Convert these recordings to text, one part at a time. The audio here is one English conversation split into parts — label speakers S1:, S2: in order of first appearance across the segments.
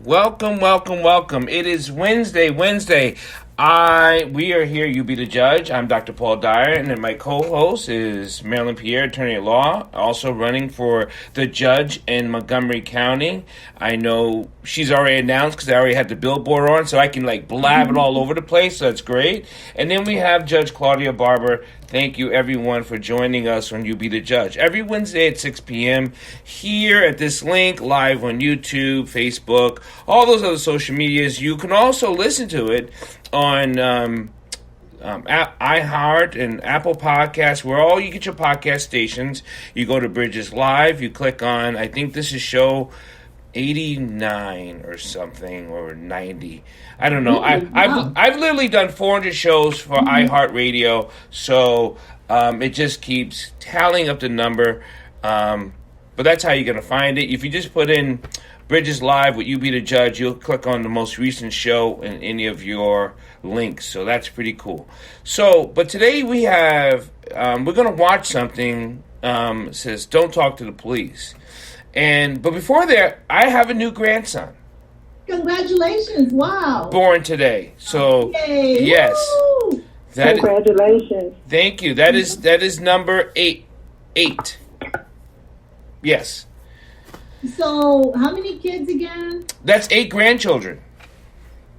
S1: Welcome, welcome, welcome. It is Wednesday. We are here, You Be the Judge. I'm Dr. Paul Dyer, and then my co-host is Marilyn Pierre, attorney at law, also running for the judge in Montgomery County. I know she's already announced because I already had the billboard on, so I can blab it all over the place, so that's great. And then we have Judge Claudia Barber. Thank you, everyone, for joining us on You Be the Judge. Every Wednesday at 6 p.m. here at this link, live on YouTube, Facebook, all those other social medias. You can also listen to it on iHeart and Apple Podcasts, where all you get your podcast stations. You go to Bridges Live, you click on, I think this is show 89 or something, or 90. I don't know. I've literally done 400 shows for iHeartRadio, so it just keeps tallying up the number. But that's how you're going to find it. If you just put in Bridges Live with You Be the Judge, you'll click on the most recent show in any of your links. So that's pretty cool. But today we have, we're going to watch something, says don't talk to the police. But before that, I have a new grandson.
S2: Congratulations. Wow.
S1: Born today. So,
S2: Yay.
S1: Yes.
S2: Woo.
S3: Congratulations.
S1: Thank you. That is number eight. Yes.
S2: So, how many kids again?
S1: That's 8 grandchildren.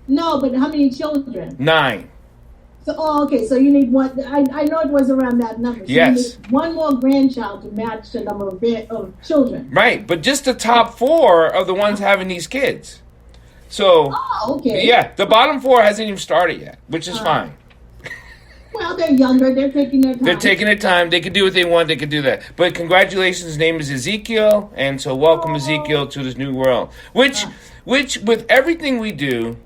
S2: No, but how many children?
S1: 9.
S2: So, okay. So you need one. I know it was around that number. So
S1: yes.
S2: You need one more grandchild to match the number of children.
S1: Right, but just the top 4 are the ones having these kids. So,
S2: okay.
S1: Yeah, the bottom 4 hasn't even started yet, which is fine.
S2: Well, they're younger. They're taking their time.
S1: They're taking their time. They can do what they want. They can do that. But congratulations. His name is Ezekiel. And so welcome, Ezekiel, to this new world. Which, with everything we do,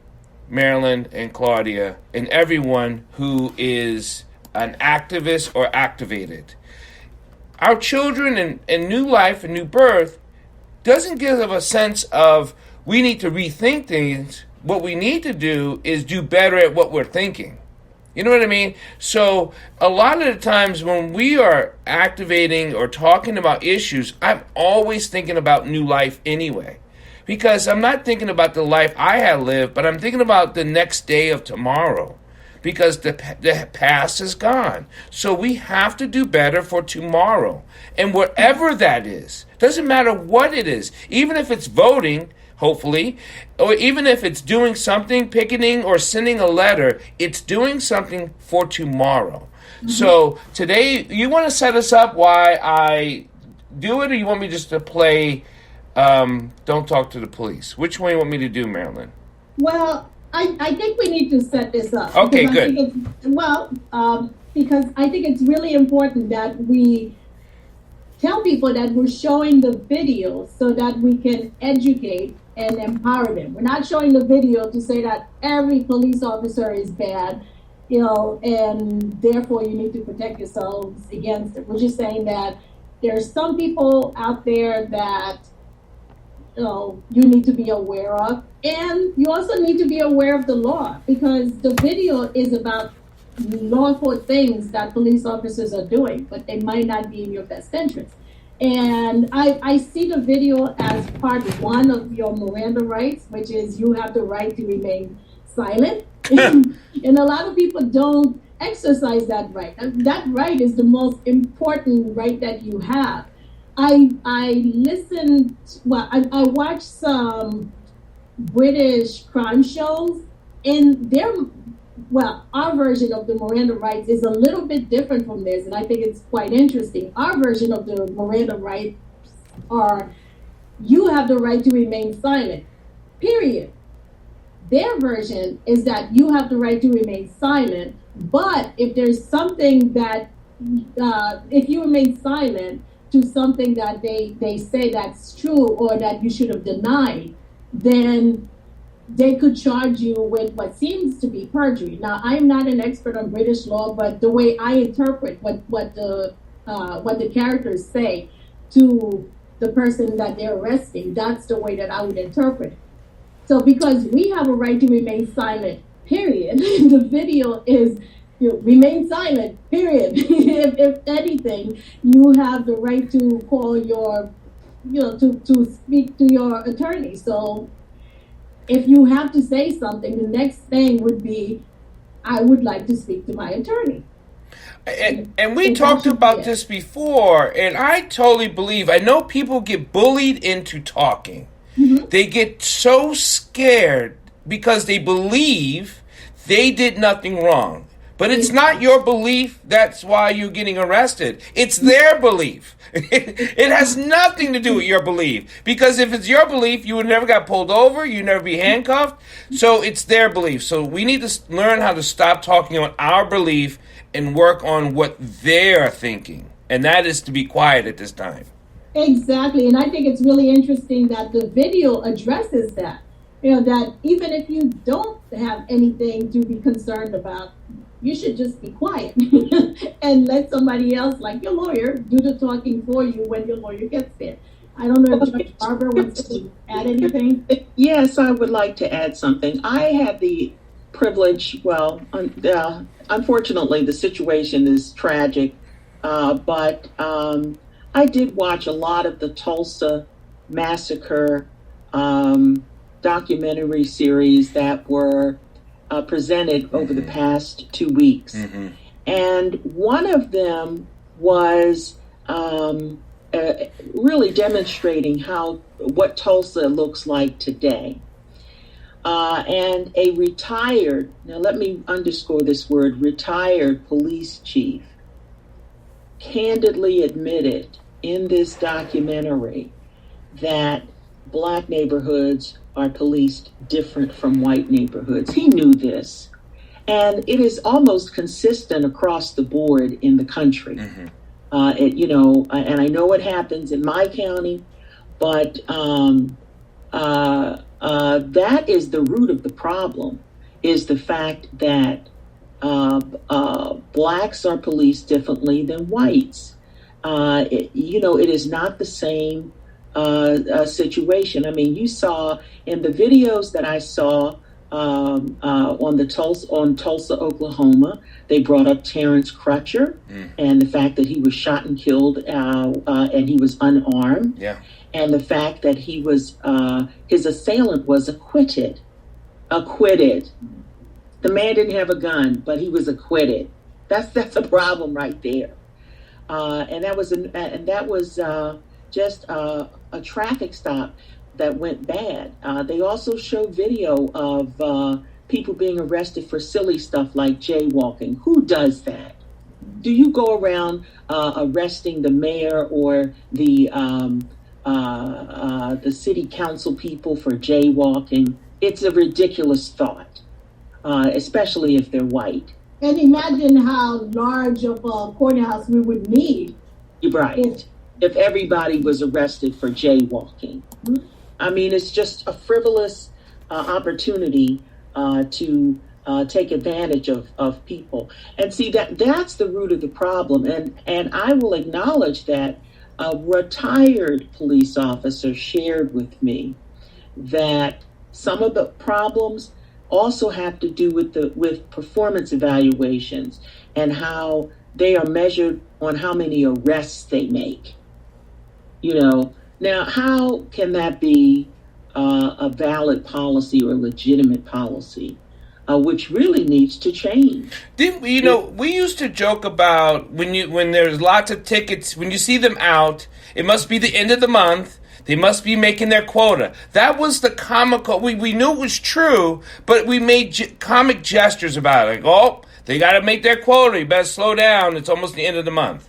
S1: Marilyn and Claudia, and everyone who is an activist or activated, our children and new life and new birth doesn't give a sense of we need to rethink things. What we need to do is do better at what we're thinking. You know what I mean? So a lot of the times when we are activating or talking about issues, I'm always thinking about new life anyway. Because I'm not thinking about the life I have lived, but I'm thinking about the next day of tomorrow. Because the past is gone. So we have to do better for tomorrow. And whatever that is, doesn't matter what it is, even if it's voting, hopefully, or even if it's doing something, picketing or sending a letter, it's doing something for tomorrow. Mm-hmm. So today, you want to set us up why I do it, or you want me just to play Don't Talk to the Police? Which one you want me to do, Marilyn?
S2: Well, I think we need to set this up.
S1: Okay, good.
S2: Because I think it's really important that we tell people that we're showing the video so that we can educate and empower them. We're not showing the video to say that every police officer is bad, and therefore you need to protect yourselves against it. We're just saying that there's some people out there that you need to be aware of, and you also need to be aware of the law, because the video is about lawful things that police officers are doing, but they might not be in your best interest. And I see the video as part 1 of your Miranda rights, which is you have the right to remain silent. And a lot of people don't exercise that right. That right is the most important right that you have. I watched some British crime shows, and our version of the Miranda rights is a little bit different from this, and I think it's quite interesting. Our version of the Miranda rights are you have the right to remain silent, period. Their version is that you have the right to remain silent, but if there's something that, if you remain silent to something that they say that's true or that you should have denied, then they could charge you with what seems to be perjury. Now, I'm not an expert on British law, but the way I interpret what the characters say to the person that they're arresting, that's the way that I would interpret it. So because we have a right to remain silent, period, the video is remain silent, period. if anything, you have the right to call your, to speak to your attorney. So if you have to say something, the next thing would be, I would like to speak to my attorney.
S1: And we talked about this before, and I totally believe, I know people get bullied into talking. Mm-hmm. They get so scared because they believe they did nothing wrong. But it's not your belief that's why you're getting arrested. It's their belief. It has nothing to do with your belief. Because if it's your belief, you would never got pulled over, you'd never be handcuffed. So it's their belief. So we need to learn how to stop talking on our belief and work on what they're thinking. And that is to be quiet at this time.
S2: Exactly. And I think it's really interesting that the video addresses that. You know, that even if you don't have anything to be concerned about, you should just be quiet and let somebody else, like your lawyer, do the talking for you when your lawyer gets there. I don't know if Judge Barbara wants to add anything.
S4: Yes, I would like to add something. I had the privilege, unfortunately, the situation is tragic, but I did watch a lot of the Tulsa massacre documentary series that were presented over the past 2 weeks. Mm-hmm. And one of them was really demonstrating what Tulsa looks like today. And a retired, now let me underscore this word, retired police chief candidly admitted in this documentary that Black neighborhoods are policed different from white neighborhoods. He knew this. And it is almost consistent across the board in the country. Mm-hmm. And I know it happens in my county, but that is the root of the problem, is the fact that Blacks are policed differently than whites. It is not the same situation. I mean, you saw in the videos that I saw on Tulsa, Oklahoma, they brought up Terrence Crutcher and the fact that he was shot and killed and he was unarmed. Yeah. And the fact that he was his assailant was acquitted. The man didn't have a gun, but he was acquitted. That's a problem right there. And that was just a traffic stop that went bad. They also showed video of people being arrested for silly stuff like jaywalking. Who does that? Do you go around arresting the mayor or the city council people for jaywalking? It's a ridiculous thought, especially if they're white.
S2: And imagine how large of a courthouse we would need.
S4: You're right. If everybody was arrested for jaywalking. Mm-hmm. I mean, it's just a frivolous opportunity to take advantage of people. And see, that's the root of the problem. And I will acknowledge that a retired police officer shared with me that some of the problems also have to do with performance evaluations and how they are measured on how many arrests they make. Now, how can that be a valid policy or legitimate policy, which really needs to change?
S1: We used to joke about when there's lots of tickets, when you see them out, it must be the end of the month. They must be making their quota. That was the comical. We knew it was true, but we made comic gestures about it. Like, oh, they got to make their quota. You better slow down. It's almost the end of the month.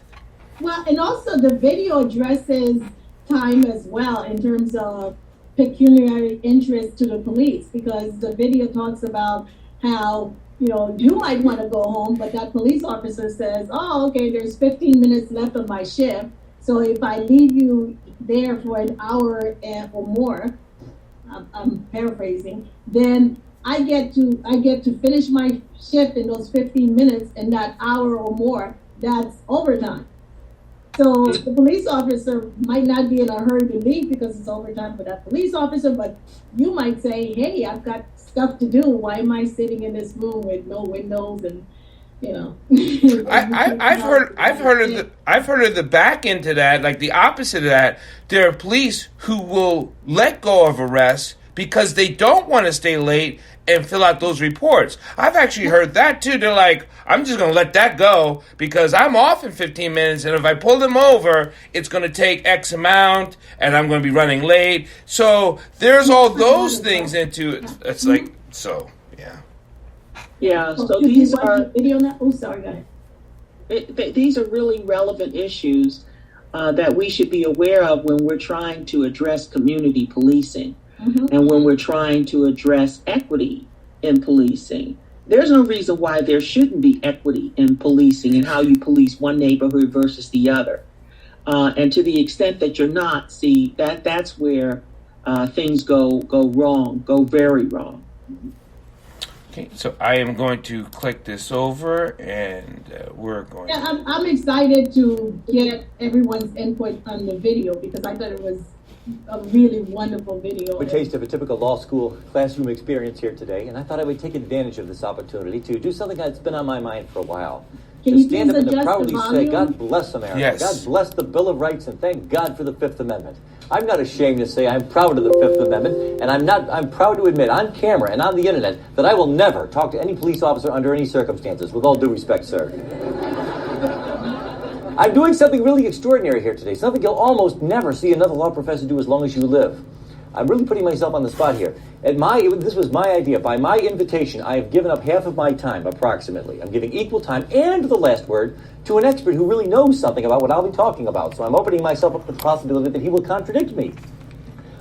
S2: Well, and also the video addresses time as well in terms of pecuniary interest to the police, because the video talks about how, you might want to go home, but that police officer says, oh, okay, there's 15 minutes left of my shift. So if I leave you there for an hour or more, I'm paraphrasing, then I get to finish my shift in those 15 minutes, and that hour or more, that's overtime. So the police officer might not be in a hurry to leave because it's overtime for that police officer, but you might say, hey, I've got stuff to do. Why am I sitting in this room with no windows and,
S1: I've heard of the back end to that, like the opposite of that. There are police who will let go of arrests because they don't want to stay late and fill out those reports. I've actually heard that too. They're like, I'm just going to let that go because I'm off in 15 minutes, and if I pull them over, it's going to take X amount, and I'm going to be running late. So there's all those things into it. It's like, so, yeah.
S4: Yeah, so these are...
S2: Video now? Oh, sorry, go ahead.
S4: These are really relevant issues that we should be aware of when we're trying to address community policing. And when we're trying to address equity in policing. There's no reason why there shouldn't be equity in policing and how you police one neighborhood versus the other. And to the extent that you're not, see, that's where things go wrong, go very wrong.
S1: Okay, so I am going to click this over, and we're going
S2: Yeah, I'm excited to get everyone's input on the video because I thought it was a really wonderful video.
S5: A taste of a typical law school classroom experience here today, and I thought I would take advantage of this opportunity to do something that's been on my mind for a while.
S2: Can
S5: to
S2: you
S5: stand up
S2: please
S5: and to
S2: adjust
S5: proudly
S2: the
S5: say,
S2: volume?
S5: God bless America,
S1: Yes.
S5: God bless the Bill of Rights, and thank God for the Fifth Amendment. I'm not ashamed to say I'm proud of the Fifth Amendment, and I'm proud to admit on camera and on the internet that I will never talk to any police officer under any circumstances, with all due respect, sir. I'm doing something really extraordinary here today, something you'll almost never see another law professor do as long as you live. I'm really putting myself on the spot here. This was my idea. By my invitation, I have given up half of my time, approximately. I'm giving equal time and the last word to an expert who really knows something about what I'll be talking about. So I'm opening myself up to the possibility that he will contradict me.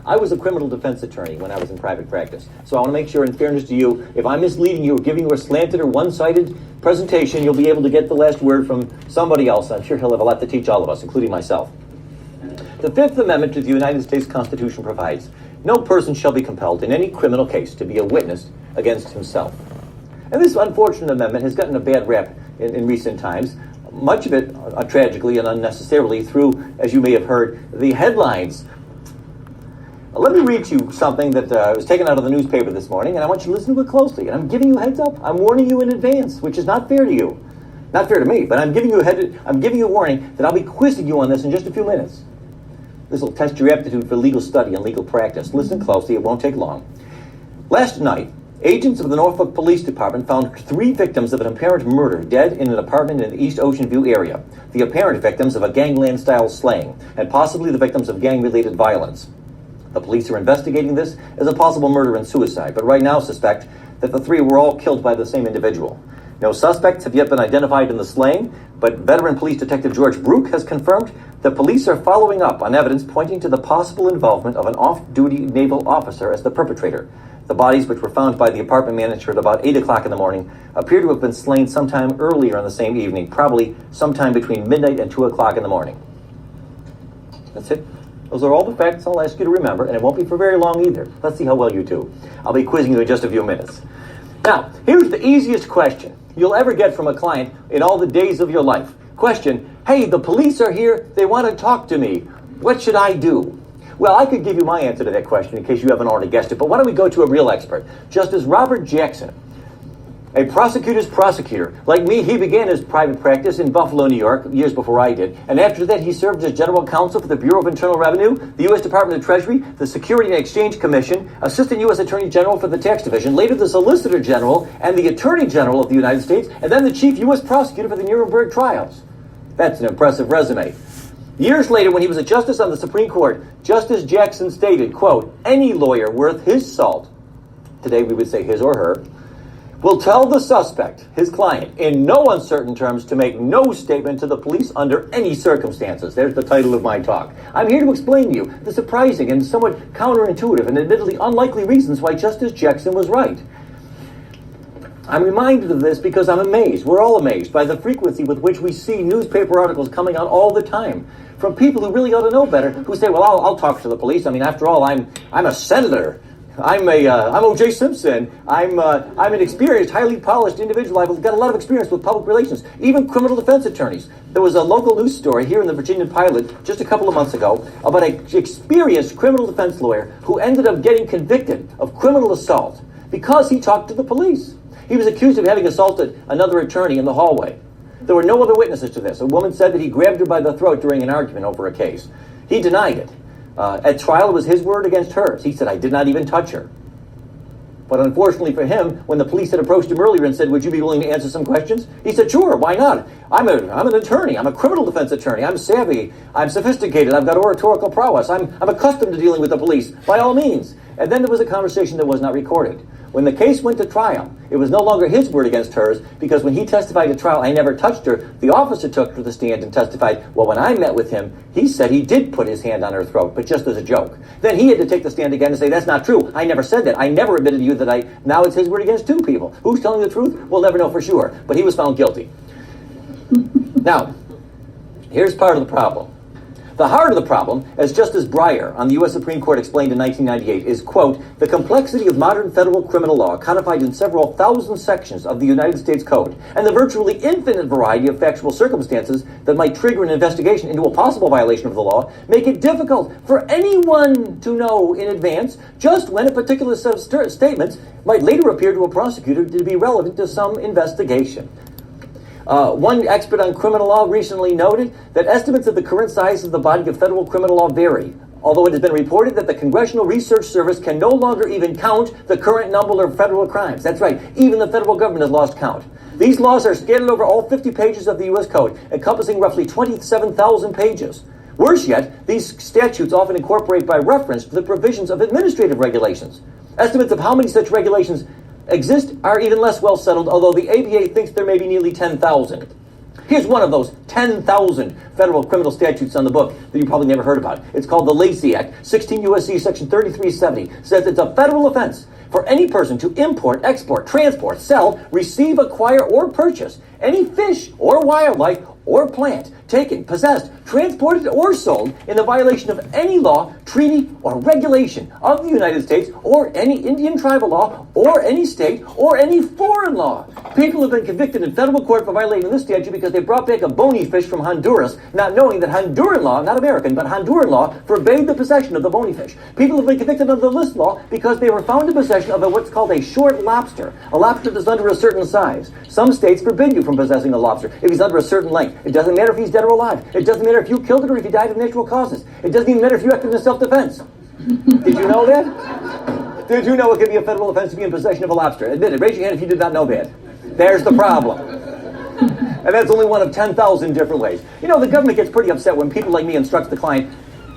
S5: I was a criminal defense attorney when I was in private practice. So I want to make sure, in fairness to you, if I'm misleading you or giving you a slanted or one-sided presentation, you'll be able to get the last word from somebody else. I'm sure he'll have a lot to teach all of us, including myself. The Fifth Amendment to the United States Constitution provides, no person shall be compelled in any criminal case to be a witness against himself. And this unfortunate amendment has gotten a bad rap in recent times, much of it tragically and unnecessarily through, as you may have heard, the headlines. Let me read you something that was taken out of the newspaper this morning, and I want you to listen to it closely. And I'm giving you a heads up. I'm warning you in advance, which is not fair to you. Not fair to me, but I'm giving you a warning that I'll be quizzing you on this in just a few minutes. This will test your aptitude for legal study and legal practice. Listen closely, it won't take long. Last night, agents of the Norfolk Police Department found 3 victims of an apparent murder dead in an apartment in the East Ocean View area. The apparent victims of a gangland-style slaying, and possibly the victims of gang-related violence. The police are investigating this as a possible murder and suicide, but right now suspect that the 3 were all killed by the same individual. No suspects have yet been identified in the slaying, but veteran police detective George Brook has confirmed that police are following up on evidence pointing to the possible involvement of an off-duty naval officer as the perpetrator. The bodies, which were found by the apartment manager at about 8 o'clock in the morning, appear to have been slain sometime earlier in the same evening, probably sometime between midnight and 2 o'clock in the morning. That's it. Those are all the facts I'll ask you to remember, and it won't be for very long either. Let's see how well you do. I'll be quizzing you in just a few minutes. Now, here's the easiest question you'll ever get from a client in all the days of your life. Question, hey, the police are here. They want to talk to me. What should I do? Well, I could give you my answer to that question in case you haven't already guessed it, but why don't we go to a real expert? Justice Robert Jackson, a prosecutor's prosecutor. Like me, he began his private practice in Buffalo, New York, years before I did. And after that, he served as general counsel for the Bureau of Internal Revenue, the U.S. Department of Treasury, the Security and Exchange Commission, Assistant U.S. Attorney General for the Tax Division, later the Solicitor General and the Attorney General of the United States, and then the Chief U.S. Prosecutor for the Nuremberg trials. That's an impressive resume. Years later, when he was a justice on the Supreme Court, Justice Jackson stated, quote, any lawyer worth his salt, today we would say his or her, will tell the suspect, his client, in no uncertain terms to make no statement to the police under any circumstances. There's the title of my talk. I'm here to explain to you the surprising and somewhat counterintuitive and admittedly unlikely reasons why Justice Jackson was right. I'm reminded of this because I'm amazed, we're all amazed, by the frequency with which we see newspaper articles coming out all the time from people who really ought to know better, who say, well, I'll talk to the police. I mean, after all, I'm a senator. I'm O.J. Simpson. I'm an experienced, highly polished individual. I've got a lot of experience with public relations, even criminal defense attorneys. There was a local news story here in the Virginia Pilot just a couple of months ago about an experienced criminal defense lawyer who ended up getting convicted of criminal assault because he talked to the police. He was accused of having assaulted another attorney in the hallway. There were no other witnesses to this. A woman said that he grabbed her by the throat during an argument over a case. He denied it. At trial, it was his word against hers. He said, I did not even touch her. But unfortunately for him, when the police had approached him earlier and said, would you be willing to answer some questions? He said, sure, why not? I'm an attorney. I'm a criminal defense attorney. I'm savvy. I'm sophisticated. I've got oratorical prowess. I'm accustomed to dealing with the police. By all means. And then there was a conversation that was not recorded. When the case went to trial, it was no longer his word against hers, because when he testified at trial, I never touched her, the officer took her to the stand and testified, well, when I met with him, he said he did put his hand on her throat, but just as a joke. Then he had to take the stand again and say, that's not true. I never said that. I never admitted to you that now it's his word against two people. Who's telling the truth? We'll never know for sure. But he was found guilty. Now, here's part of the problem. The heart of the problem, as Justice Dyer on the U.S. Supreme Court explained in 1998, is, quote, the complexity of modern federal criminal law codified in several thousand sections of the United States Code and the virtually infinite variety of factual circumstances that might trigger an investigation into a possible violation of the law make it difficult for anyone to know in advance just when a particular set of statements might later appear to a prosecutor to be relevant to some investigation. One expert on criminal law recently noted that estimates of the current size of the body of federal criminal law vary, although it has been reported that the Congressional Research Service can no longer even count the current number of federal crimes. That's right, even the federal government has lost count. These laws are scattered over all 50 pages of the U.S. Code, encompassing roughly 27,000 pages. Worse yet, these statutes often incorporate by reference to the provisions of administrative regulations. Estimates of how many such regulations exist are even less well settled, although the ABA thinks there may be nearly 10,000. Here's one of those 10,000 federal criminal statutes on the book that you probably never heard about. It's called the Lacey Act. 16 U.S.C. Section 3370 says it's a federal offense for any person to import, export, transport, sell, receive, acquire, or purchase any fish or wildlife or plant taken, possessed, transported, or sold in the violation of any law, treaty, or regulation of the United States, or any Indian tribal law, or any state, or any foreign law. People have been convicted in federal court for violating this statute because they brought back a bony fish from Honduras, not knowing that Honduran law, not American, but Honduran law, forbade the possession of the bony fish. People have been convicted under this law because they were found in possession of what's called a short lobster, a lobster that's under a certain size. Some states forbid you from possessing a lobster if he's under a certain length. It doesn't matter if he's dead or alive. It doesn't matter if you killed it or if he died of natural causes. It doesn't even matter if you acted in self-defense. Did you know that? Did you know it can be a federal offense to be in possession of a lobster? Admit it. Raise your hand if you did not know that. There's the problem. And that's only one of 10,000 different ways. You know, the government gets pretty upset when people like me instructs the client,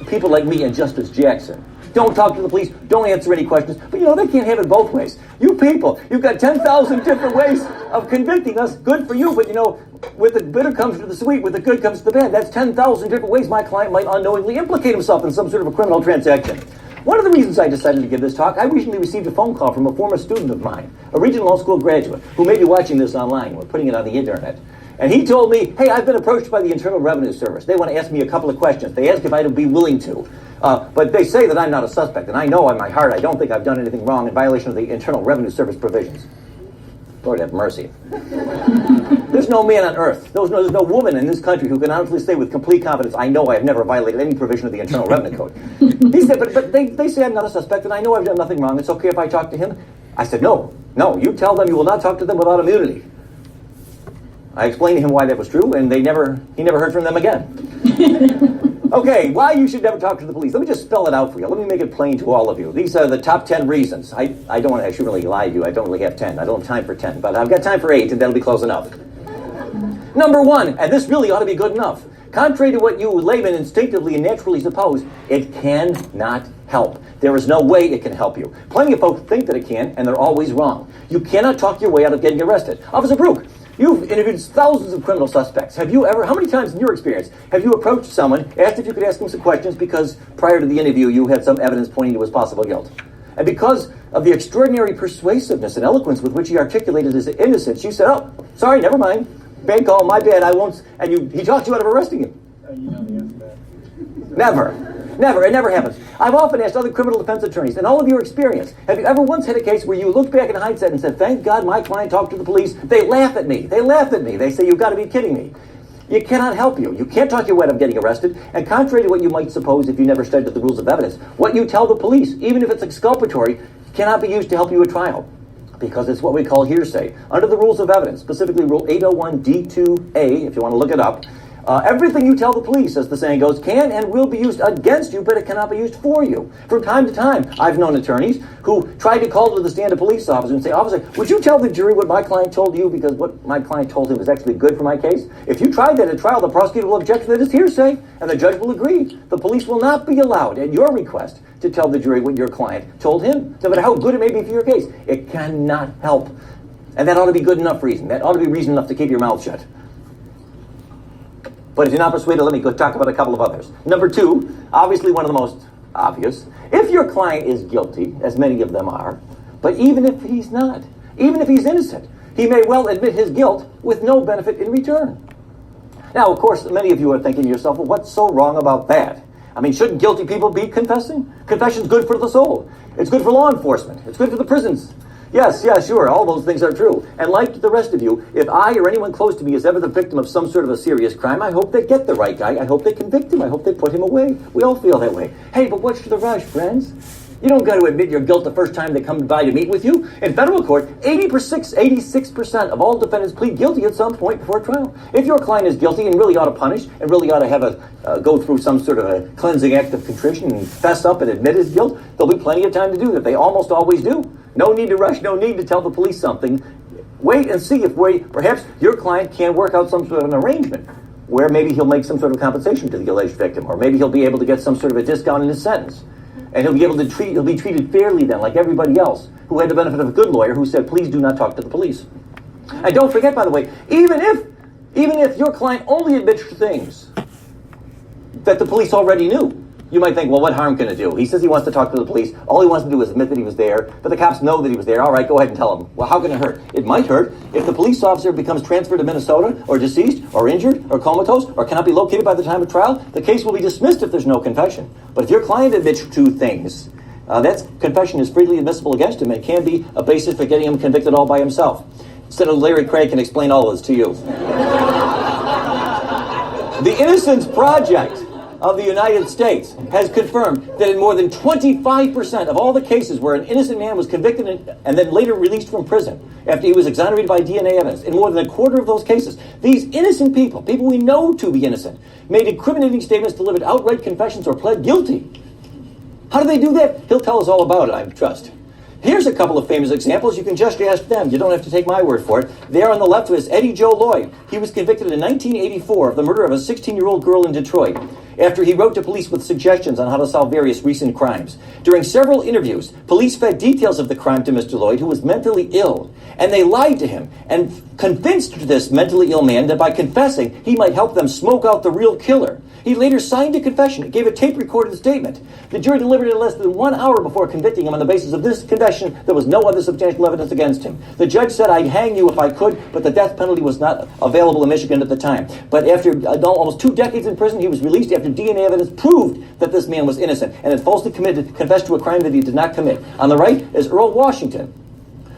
S5: people like me and Justice Jackson, don't talk to the police, don't answer any questions. But you know, they can't have it both ways. You people, you've got 10,000 different ways of convicting us. Good for you, but you know, with the bitter comes to the sweet, with the good comes to the bad. That's 10,000 different ways my client might unknowingly implicate himself in some sort of a criminal transaction. One of the reasons I decided to give this talk, I recently received a phone call from a former student of mine, a Regional Law School graduate, who may be watching this online. We're putting it on the internet. And he told me, hey, I've been approached by the Internal Revenue Service. They want to ask me a couple of questions. They asked if I'd be willing to. But they say that I'm not a suspect. And I know in my heart I don't think I've done anything wrong in violation of the Internal Revenue Service provisions. Lord have mercy. There's no man on earth, there's no woman in this country who can honestly say with complete confidence, I know I have never violated any provision of the Internal Revenue Code. He said, but they say I'm not a suspect and I know I've done nothing wrong. It's okay if I talk to him? I said, no, you tell them you will not talk to them without immunity. I explained to him why that was true, and he never heard from them again. Okay, why you should never talk to the police. Let me just spell it out for you. Let me make it plain to all of you. These are the top 10 reasons. I don't want to actually really lie to you. I don't really have 10. I don't have time for 10, but I've got time for 8, and that'll be close enough. Number 1, and this really ought to be good enough. Contrary to what you laymen instinctively and naturally suppose, it cannot help. There is no way it can help you. Plenty of folks think that it can, and they're always wrong. You cannot talk your way out of getting arrested. Officer Brook, you've interviewed thousands of criminal suspects. Have you ever, how many times in your experience, have you approached someone, asked if you could ask him some questions because prior to the interview you had some evidence pointing to his possible guilt? And because of the extraordinary persuasiveness and eloquence with which he articulated his innocence, you said, oh, sorry, never mind. Bad call, my bad, I won't. And he talked you out of arresting him.
S3: You know the answer to that.
S5: Never. It never happens. I've often asked other criminal defense attorneys, in all of your experience, have you ever once had a case where you looked back in hindsight and said, thank God my client talked to the police? They laugh at me. They say, you've got to be kidding me. You cannot help you. You can't talk your way out of getting arrested. And contrary to what you might suppose if you never studied the rules of evidence, what you tell the police, even if it's exculpatory, cannot be used to help you at trial. Because it's what we call hearsay. Under the rules of evidence, specifically Rule 801 D2A, if you want to look it up, Everything you tell the police, as the saying goes, can and will be used against you, but it cannot be used for you. From time to time, I've known attorneys who tried to call to the stand a police officer and say, "Officer, would you tell the jury what my client told you, because what my client told him was actually good for my case? If you tried that at trial, the prosecutor will object that it's hearsay, and the judge will agree. The police will not be allowed, at your request, to tell the jury what your client told him, no matter how good it may be for your case. It cannot help." And that ought to be good enough reason. That ought to be reason enough to keep your mouth shut. But if you're not persuaded, let me go talk about a couple of others. Number two, obviously one of the most obvious. If your client is guilty, as many of them are, but even if he's not, even if he's innocent, he may well admit his guilt with no benefit in return. Now, of course, many of you are thinking to yourself, well, what's so wrong about that? I mean, shouldn't guilty people be confessing? Confession's good for the soul. It's good for law enforcement. It's good for the prisons. Yes, sure, all those things are true. And like the rest of you, if I or anyone close to me is ever the victim of some sort of a serious crime, I hope they get the right guy. I hope they convict him. I hope they put him away. We all feel that way. Hey, but what's the rush, friends? You don't got to admit your guilt the first time they come by to meet with you. In federal court, 86% of all defendants plead guilty at some point before trial. If your client is guilty and really ought to punish and really ought to have go through some sort of a cleansing act of contrition and fess up and admit his guilt, there'll be plenty of time to do that. They almost always do. No need to rush, no need to tell the police something. Wait and see if perhaps your client can work out some sort of an arrangement where maybe he'll make some sort of compensation to the alleged victim, or maybe he'll be able to get some sort of a discount in his sentence. And he'll be treated fairly then, like everybody else who had the benefit of a good lawyer who said, please do not talk to the police. And don't forget, by the way, even if your client only admits to things that the police already knew, you might think, well, what harm can it do? He says he wants to talk to the police. All he wants to do is admit that he was there, but the cops know that he was there. All right, go ahead and tell them. Well, how can it hurt? It might hurt if the police officer becomes transferred to Minnesota, or deceased, or injured, or comatose, or cannot be located by the time of trial. The case will be dismissed if there's no confession. But if your client admits to things, that confession is freely admissible against him and can be a basis for getting him convicted all by himself. Senator Larry Craig can explain all of this to you. The Innocence Project of the United States has confirmed that in more than 25% of all the cases where an innocent man was convicted and then later released from prison after he was exonerated by DNA evidence, in more than a quarter of those cases, these innocent people we know to be innocent, made incriminating statements, delivered outright confessions, or pled guilty. How do they do that? He'll tell us all about it, I trust. Here's a couple of famous examples. You can just ask them. You don't have to take my word for it. There on the left was Eddie Joe Lloyd. He was convicted in 1984 of the murder of a 16-year-old girl in Detroit after he wrote to police with suggestions on how to solve various recent crimes. During several interviews, police fed details of the crime to Mr. Lloyd, who was mentally ill, and they lied to him and convinced this mentally ill man that by confessing, he might help them smoke out the real killer. He later signed a confession, gave a tape-recorded statement. The jury delivered it in less than 1 hour before convicting him on the basis of this confession. There was no other substantial evidence against him. The judge said, I'd hang you if I could, but the death penalty was not available in Michigan at the time. But after almost 2 decades in prison, he was released after DNA evidence proved that this man was innocent and had falsely confessed to a crime that he did not commit. On the right is Earl Washington,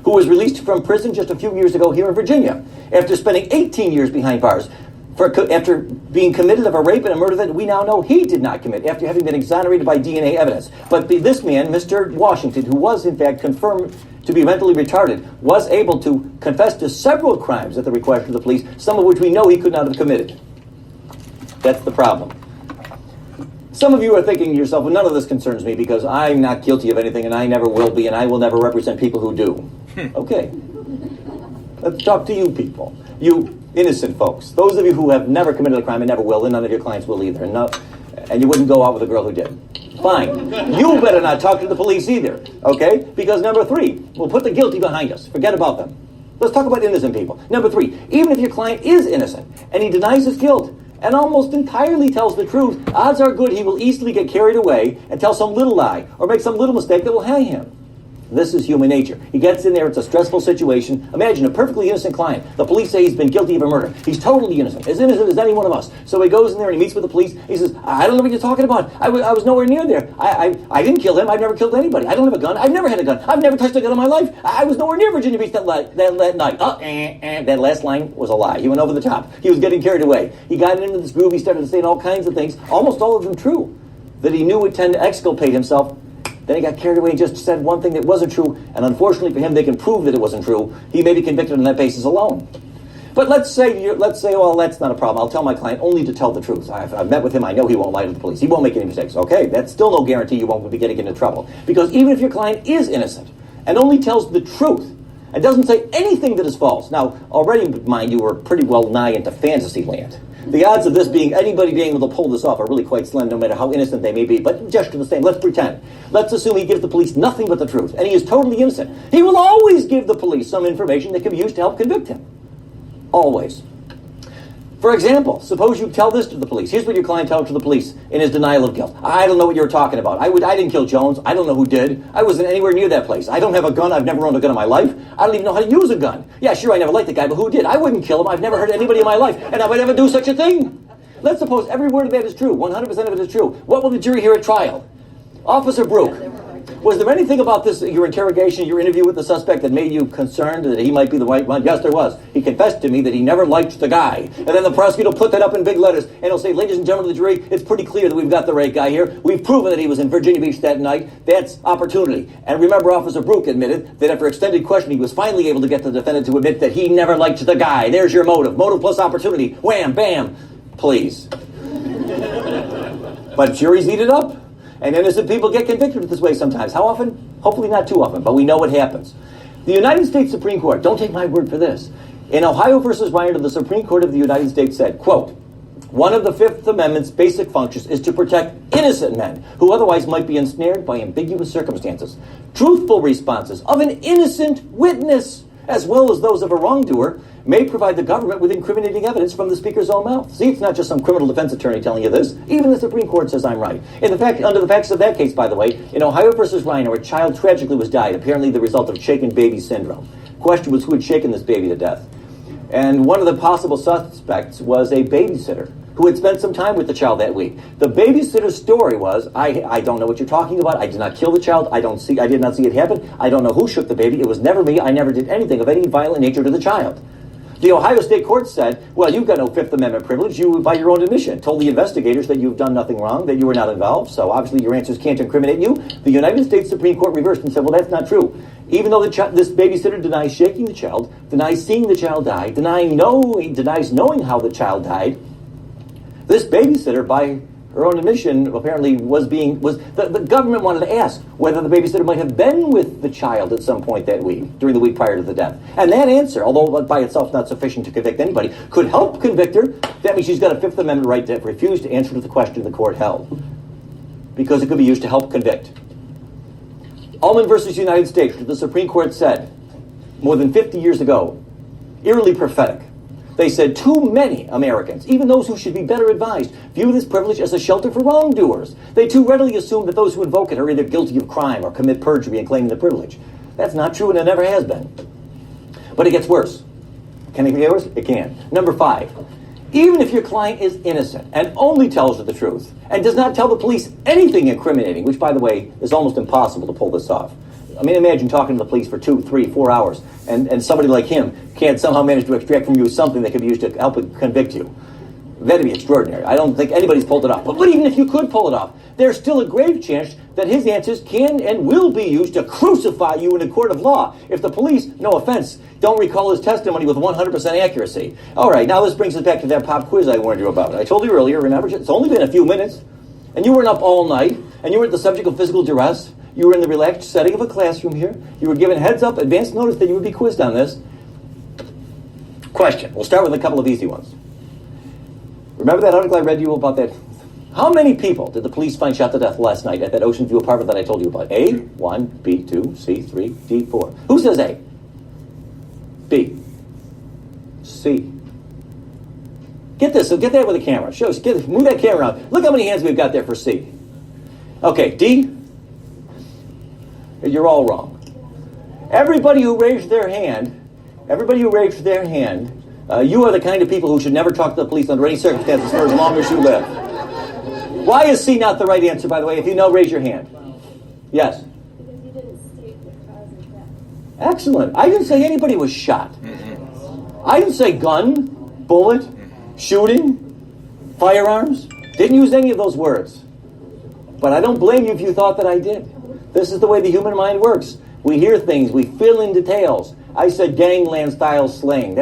S5: who was released from prison just a few years ago here in Virginia after spending 18 years behind bars after being committed of a rape and a murder that we now know he did not commit after having been exonerated by DNA evidence. But this man, Mr. Washington, who was in fact confirmed to be mentally retarded, was able to confess to several crimes at the request of the police, some of which we know he could not have committed. That's the problem. Some of you are thinking to yourself, well, none of this concerns me because I'm not guilty of anything and I never will be and I will never represent people who do. Okay. Let's talk to you people. You innocent folks. Those of you who have never committed a crime and never will, and none of your clients will either. And you wouldn't go out with a girl who did. Fine. You better not talk to the police either. Okay? Because number 3, we'll put the guilty behind us. Forget about them. Let's talk about innocent people. Number 3, even if your client is innocent and he denies his guilt and almost entirely tells the truth, odds are good he will easily get carried away and tell some little lie or make some little mistake that will hang him. This is human nature. He gets in there, it's a stressful situation. Imagine a perfectly innocent client. The police say he's been guilty of a murder. He's totally innocent as any one of us. So he goes in there and he meets with the police. He says, I don't know what you're talking about. I was nowhere near there. I didn't kill him. I've never killed anybody. I don't have a gun. I've never had a gun. I've never touched a gun in my life. I was nowhere near Virginia Beach that night. That last line was a lie. He went over the top. He was getting carried away. He got into this groove. He started saying all kinds of things, almost all of them true, that he knew would tend to exculpate himself. Then he got carried away and just said one thing that wasn't true, and unfortunately for him, they can prove that it wasn't true. He may be convicted on that basis alone. But let's say, well, that's not a problem. I'll tell my client only to tell the truth. I've met with him. I know he won't lie to the police. He won't make any mistakes. Okay, that's still no guarantee you won't be getting into trouble. Because even if your client is innocent and only tells the truth and doesn't say anything that is false. Now, already, mind you, we're pretty well nigh into fantasy land. The odds of anybody being able to pull this off are really quite slim, no matter how innocent they may be. But just the same, let's pretend. Let's assume he gives the police nothing but the truth, and he is totally innocent. He will always give the police some information that can be used to help convict him. Always. For example, suppose you tell this to the police. Here's what your client tells to the police in his denial of guilt. I don't know what you're talking about. I didn't kill Jones. I don't know who did. I wasn't anywhere near that place. I don't have a gun. I've never owned a gun in my life. I don't even know how to use a gun. Yeah, sure, I never liked the guy, but who did? I wouldn't kill him. I've never hurt anybody in my life, and I would never do such a thing. Let's suppose every word of that is true. 100% of it is true. What will the jury hear at trial? Officer Brooke, was there anything about this, your interrogation, your interview with the suspect that made you concerned that he might be the right one? Yes, there was. He confessed to me that he never liked the guy. And then the prosecutor will put that up in big letters, and he'll say, ladies and gentlemen of the jury, it's pretty clear that we've got the right guy here. We've proven that he was in Virginia Beach that night. That's opportunity. And remember, Officer Brooke admitted that after extended questioning, he was finally able to get the defendant to admit that he never liked the guy. There's your motive. Motive plus opportunity. Wham, bam. Please. But juries eat it up. And innocent people get convicted this way sometimes. How often? Hopefully not too often, but we know what happens. The United States Supreme Court, don't take my word for this, in Ohio versus Reiner, the Supreme Court of the United States said, quote, one of the Fifth Amendment's basic functions is to protect innocent men who otherwise might be ensnared by ambiguous circumstances. Truthful responses of an innocent witness, as well as those of a wrongdoer, may provide the government with incriminating evidence from the speaker's own mouth. See, it's not just some criminal defense attorney telling you this. Even the Supreme Court says I'm right. Under the facts of that case, by the way, in Ohio versus Reiner, a child tragically was died, apparently the result of shaken baby syndrome. Question was who had shaken this baby to death. And one of the possible suspects was a babysitter who had spent some time with the child that week. The babysitter's story was, I don't know what you're talking about. I did not kill the child. I did not see it happen. I don't know who shook the baby. It was never me. I never did anything of any violent nature to the child. The Ohio State Court said, well, you've got no Fifth Amendment privilege. You, by your own admission, told the investigators that you've done nothing wrong, that you were not involved, so obviously your answers can't incriminate you. The United States Supreme Court reversed and said, well, that's not true. Even though this babysitter denies shaking the child, denies seeing the child die, denies knowing how the child died, this babysitter, by her own admission, apparently the government wanted to ask whether the babysitter might have been with the child at some point that week, during the week prior to the death. And that answer, although by itself not sufficient to convict anybody, could help convict her. That means she's got a Fifth Amendment right to refuse to answer to the question the court held, because it could be used to help convict. Ullman versus United States, the Supreme Court said, more than 50 years ago, eerily prophetic. They said too many Americans, even those who should be better advised, view this privilege as a shelter for wrongdoers. They too readily assume that those who invoke it are either guilty of crime or commit perjury in claiming the privilege. That's not true, and it never has been. But it gets worse. Can it get worse? It can. Number 5. Even if your client is innocent and only tells you the truth and does not tell the police anything incriminating, which, by the way, is almost impossible to pull this off. I mean, imagine talking to the police for 2, 3, 4 hours, and somebody like him can't somehow manage to extract from you something that could be used to help convict you. That'd be extraordinary. I don't think anybody's pulled it off. But even if you could pull it off, there's still a grave chance that his answers can and will be used to crucify you in a court of law if the police, no offense, don't recall his testimony with 100% accuracy. All right, now this brings us back to that pop quiz I warned you about. I told you earlier, remember, it's only been a few minutes, and you weren't up all night, and you weren't the subject of physical duress. You were in the relaxed setting of a classroom here. You were given heads up, advance notice that you would be quizzed on this. Question. We'll start with a couple of easy ones. Remember that article I read you about that? How many people did the police find shot to death last night at that Ocean View apartment that I told you about? A, 1, B, 2, C, 3, D, 4. Who says A? B. C. Get this, so get that with a camera. Move that camera around. Look how many hands we've got there for C. Okay, D. You're all wrong. Everybody who raised their hand, you are the kind of people who should never talk to the police under any circumstances for as long as you live. Why is C not the right answer, by the way? If you know, raise your hand. Yes?
S6: Because you didn't state the cause of death.
S5: Excellent. I didn't say anybody was shot. I didn't say gun, bullet, shooting, firearms. Didn't use any of those words. But I don't blame you if you thought that I did. This is the way the human mind works. We hear things, we fill in details. I said gangland-style slang.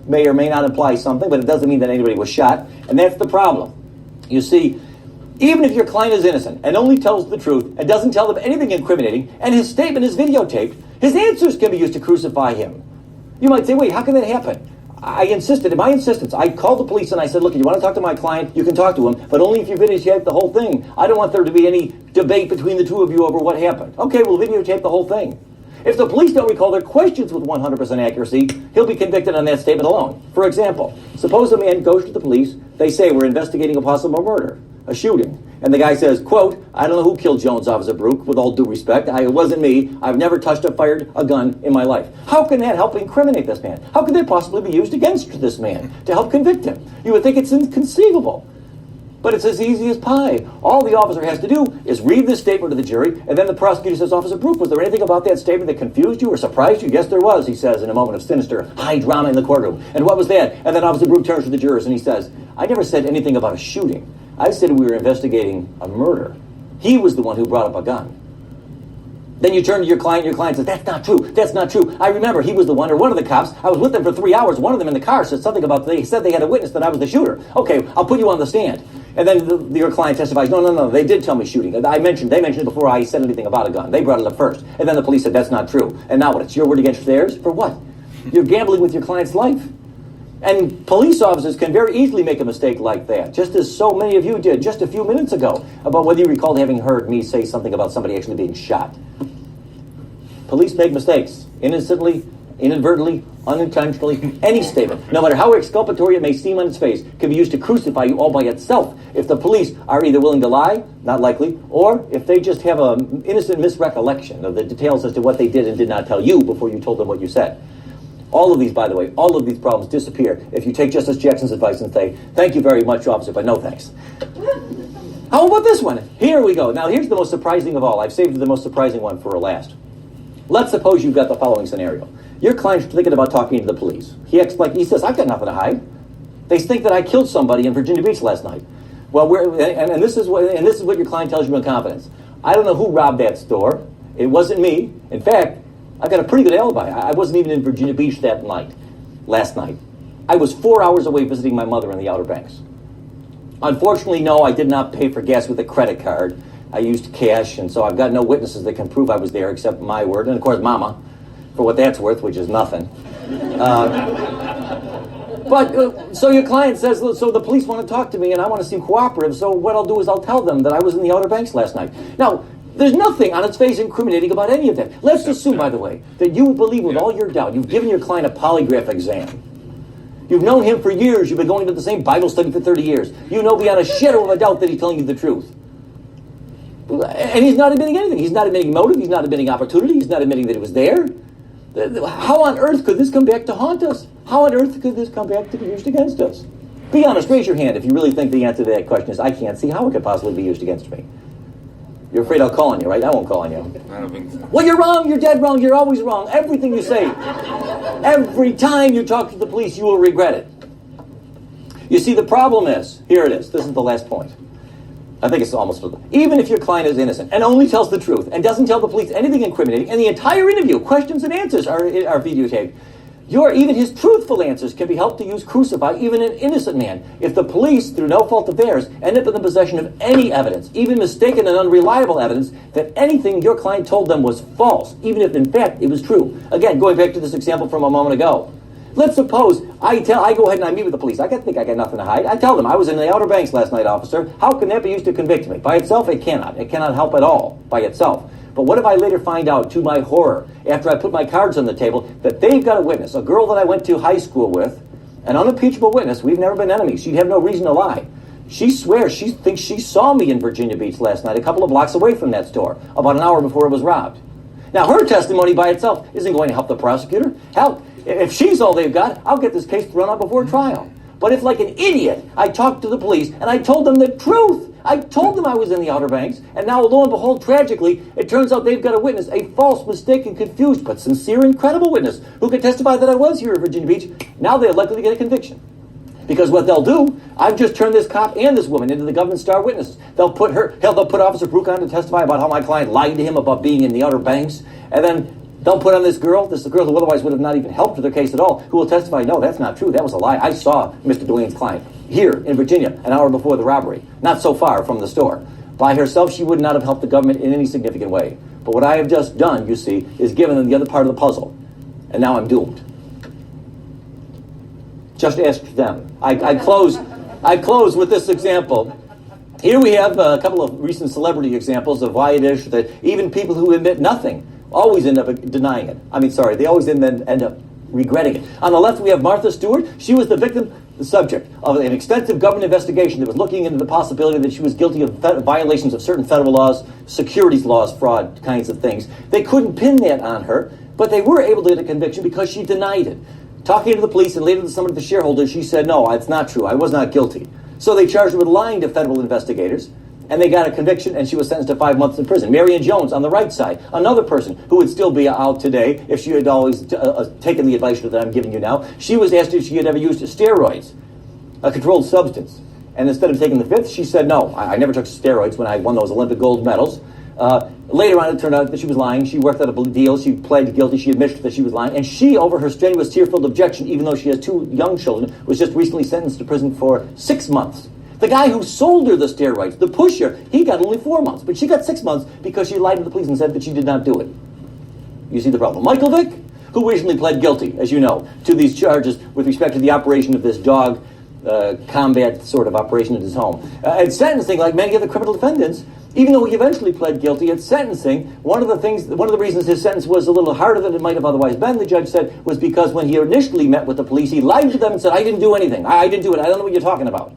S5: may or may not imply something, but it doesn't mean that anybody was shot. And that's the problem. You see, even if your client is innocent and only tells the truth and doesn't tell them anything incriminating, and his statement is videotaped, his answers can be used to crucify him. You might say, wait, how can that happen? I insisted, in my insistence, I called the police and I said, look, if you want to talk to my client, you can talk to him, but only if you videotape the whole thing. I don't want there to be any debate between the two of you over what happened. Okay, we'll videotape the whole thing. If the police don't recall their questions with 100% accuracy, he'll be convicted on that statement alone. For example, suppose a man goes to the police, they say, we're investigating a possible murder, a shooting. And the guy says, quote, I don't know who killed Jones, Officer Brook, with all due respect. It wasn't me. I've never touched or fired a gun in my life. How can that help incriminate this man? How could that possibly be used against this man to help convict him? You would think it's inconceivable. But it's as easy as pie. All the officer has to do is read this statement to the jury, and then the prosecutor says, Officer Brook, was there anything about that statement that confused you or surprised you? Yes, there was, he says, in a moment of sinister, high drama in the courtroom. And what was that? And then Officer Brook turns to the jurors and he says, I never said anything about a shooting. I said we were investigating a murder. He was the one who brought up a gun. Then you turn to your client says, that's not true, that's not true. I remember he was the one, or one of the cops, I was with them for 3 hours, one of them in the car said something about, they said they had a witness that I was the shooter. Okay, I'll put you on the stand. And then your client testifies, no, they did tell me shooting. They mentioned it before I said anything about a gun. They brought it up first. And then the police said, that's not true. And now what, it's your word against theirs? For what? You're gambling with your client's life. And police officers can very easily make a mistake like that, just as so many of you did just a few minutes ago, about whether you recalled having heard me say something about somebody actually being shot. Police make mistakes, innocently, inadvertently, unintentionally. Any statement, no matter how exculpatory it may seem on its face, can be used to crucify you all by itself if the police are either willing to lie, not likely, or if they just have an innocent misrecollection of the details as to what they did and did not tell you before you told them what you said. All of these, by the way, all of these problems disappear if you take Justice Jackson's advice and say, thank you very much, officer, but no thanks. How about this one? Here we go. Now, here's the most surprising of all. I've saved the most surprising one for last. Let's suppose you've got the following scenario. Your client's thinking about talking to the police. He says, I've got nothing to hide. They think that I killed somebody in Virginia Beach last night. Well, this is what your client tells you in confidence. I don't know who robbed that store. It wasn't me. In fact, I've got a pretty good alibi. I wasn't even in Virginia Beach last night. I was 4 hours away visiting my mother in the Outer Banks. Unfortunately, no, I did not pay for gas with a credit card. I used cash, and so I've got no witnesses that can prove I was there except my word, and of course Mama, for what that's worth, which is nothing. So your client says, so the police want to talk to me, and I want to seem cooperative, so what I'll do is I'll tell them that I was in the Outer Banks last night. Now, there's nothing on its face incriminating about any of that. Let's assume, by the way, that you believe with all your doubt. You've given your client a polygraph exam. You've known him for years. You've been going to the same Bible study for 30 years. You know beyond a shadow of a doubt that he's telling you the truth. And he's not admitting anything. He's not admitting motive. He's not admitting opportunity. He's not admitting that it was there. How on earth could this come back to haunt us? How on earth could this come back to be used against us? Be honest. Raise your hand if you really think the answer to that question is, I can't see how it could possibly be used against me. You're afraid I'll call on you, right? I won't call on you.
S1: I don't think so.
S5: Well, you're wrong. You're dead wrong. You're always wrong. Everything you say. Every time you talk to the police, you will regret it. You see, the problem is, here it is. This is the last point. I think it's almost, even if your client is innocent and only tells the truth and doesn't tell the police anything incriminating, and the entire interview, questions and answers are videotaped, even his truthful answers can be helped to use crucify even an innocent man. If the police, through no fault of theirs, end up in the possession of any evidence, even mistaken and unreliable evidence, that anything your client told them was false, even if in fact it was true. Again, going back to this example from a moment ago. Let's suppose I go ahead and I meet with the police. I think I got nothing to hide. I tell them I was in the Outer Banks last night, officer. How can that be used to convict me? By itself, it cannot. It cannot help at all by itself. But what if I later find out, to my horror, after I put my cards on the table, that they've got a witness, a girl that I went to high school with, an unimpeachable witness. We've never been enemies. She'd have no reason to lie. She swears she thinks she saw me in Virginia Beach last night, a couple of blocks away from that store, about an hour before it was robbed. Now, her testimony by itself isn't going to help the prosecutor. Hell, if she's all they've got, I'll get this case thrown out before trial. But if, like an idiot, I talked to the police and I told them the truth, I told them I was in the Outer Banks, and now, lo and behold, tragically, it turns out they've got a witness, a false, mistaken, confused, but sincere and credible witness who could testify that I was here at Virginia Beach. Now they're likely to get a conviction. Because what they'll do, I've just turned this cop and this woman into the government star witnesses. They'll put Officer Brook on to testify about how my client lied to him about being in the Outer Banks, and then They'll put on this girl who otherwise would have not even helped their case at all, who will testify, no, that's not true. That was a lie. I saw Mr. Dwayne's client here in Virginia an hour before the robbery, not so far from the store. By herself, she would not have helped the government in any significant way. But what I have just done, you see, is given them the other part of the puzzle. And now I'm doomed. Just ask them. I close with this example. Here we have a couple of recent celebrity examples of why it is that even people who admit nothing always end up denying it. They always end up regretting it. On the left, we have Martha Stewart. She was the subject of an extensive government investigation that was looking into the possibility that she was guilty of violations of certain federal laws, securities laws, fraud kinds of things. They couldn't pin that on her, but they were able to get a conviction because she denied it. Talking to the police and later to some of the shareholders, she said, no, it's not true. I was not guilty. So they charged her with lying to federal investigators, and they got a conviction, and she was sentenced to 5 months in prison. Marion Jones, on the right side, another person who would still be out today if she had always taken the advice that I'm giving you now. She was asked if she had ever used steroids, a controlled substance. And instead of taking the fifth, she said, no, I never took steroids when I won those Olympic gold medals. Later on, it turned out that she was lying. She worked out a deal. She pled guilty. She admitted that she was lying. And she, over her strenuous, tear-filled objection, even though she has 2 young children, was just recently sentenced to prison for 6 months. The guy who sold her the steroids, the pusher, he got only 4 months. But she got 6 months because she lied to the police and said that she did not do it. You see the problem. Michael Vick, who recently pled guilty, as you know, to these charges with respect to the operation of this dog combat sort of operation in his home. At sentencing, like many other criminal defendants, even though he eventually pled guilty at sentencing, one of the reasons his sentence was a little harder than it might have otherwise been, the judge said, was because when he initially met with the police, he lied to them and said, I didn't do anything. I didn't do it. I don't know what you're talking about.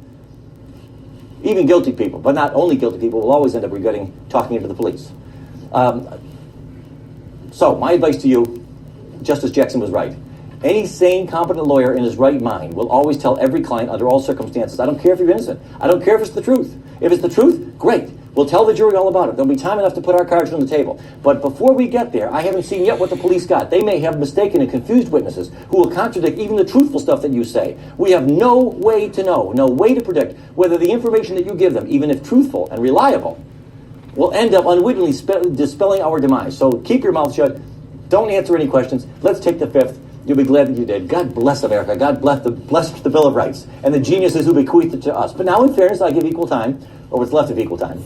S5: Even guilty people, but not only guilty people, will always end up regretting talking to the police. So my advice to you, Justice Jackson was right. Any sane, competent lawyer in his right mind will always tell every client under all circumstances, I don't care if you're innocent. I don't care if it's the truth. If it's the truth, great. We'll tell the jury all about it. There'll be time enough to put our cards on the table. But before we get there, I haven't seen yet what the police got. They may have mistaken and confused witnesses who will contradict even the truthful stuff that you say. We have no way to know, no way to predict whether the information that you give them, even if truthful and reliable, will end up unwittingly dispelling our demise. So keep your mouth shut. Don't answer any questions. Let's take the fifth. You'll be glad that you did. God bless America. God bless the Bill of Rights and the geniuses who bequeathed it to us. But now, in fairness, I give equal time, or what's left of equal time,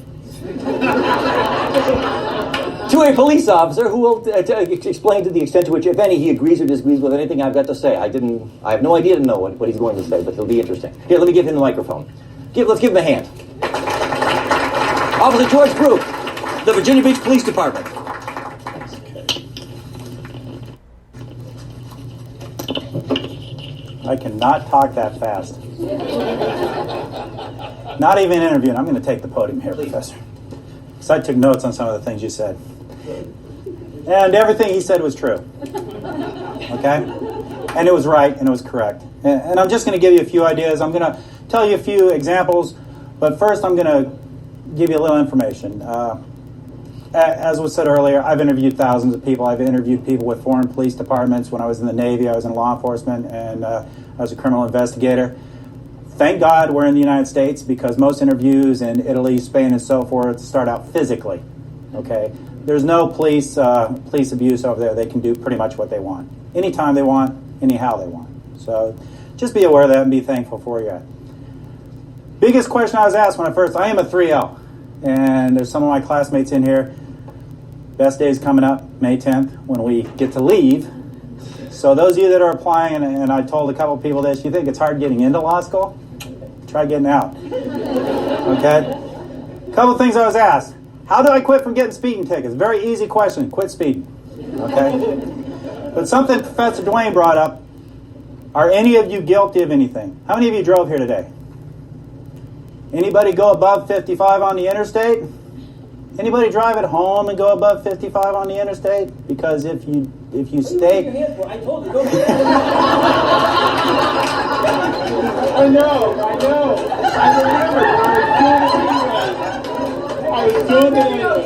S5: to a police officer who will explain to the extent to which, if any, he agrees or disagrees with anything I've got to say. I have no idea to know what he's going to say, but it'll be interesting. Here, let me give him the microphone. Let's give him a hand. Officer George Brook, the Virginia Beach Police Department.
S3: I cannot talk that fast. Not even interviewing. I'm going to take the podium here, Professor. Because I took notes on some of the things you said. And everything he said was true. Okay? And it was right, and it was correct. And I'm just going to give you a few ideas. I'm going to tell you a few examples. But first, I'm going to give you a little information. As was said earlier, I've interviewed thousands of people. I've interviewed people with foreign police departments. When I was in the Navy, I was in law enforcement, and I was a criminal investigator. Thank God we're in the United States, because most interviews in Italy, Spain, and so forth start out physically. Okay? There's no police abuse over there. They can do pretty much what they want. Anytime they want, anyhow they want. So just be aware of that and be thankful for you. Biggest question I was asked when I am a 3L, and there's some of my classmates in here. Best day's coming up, May 10th, when we get to leave. So those of you that are applying, and I told a couple of people this, you think it's hard getting into law school? Try getting out. Okay? A couple of things I was asked. How do I quit from getting speeding tickets? Very easy question. Quit speeding. Okay? But something Professor Dwayne brought up. Are any of you guilty of anything? How many of you drove here today? Anybody go above 55 on the interstate? Anybody drive at home and go above 55 on the interstate? Because if you stay...
S5: I told you, go
S3: I know. I remember. I was doing it anyway.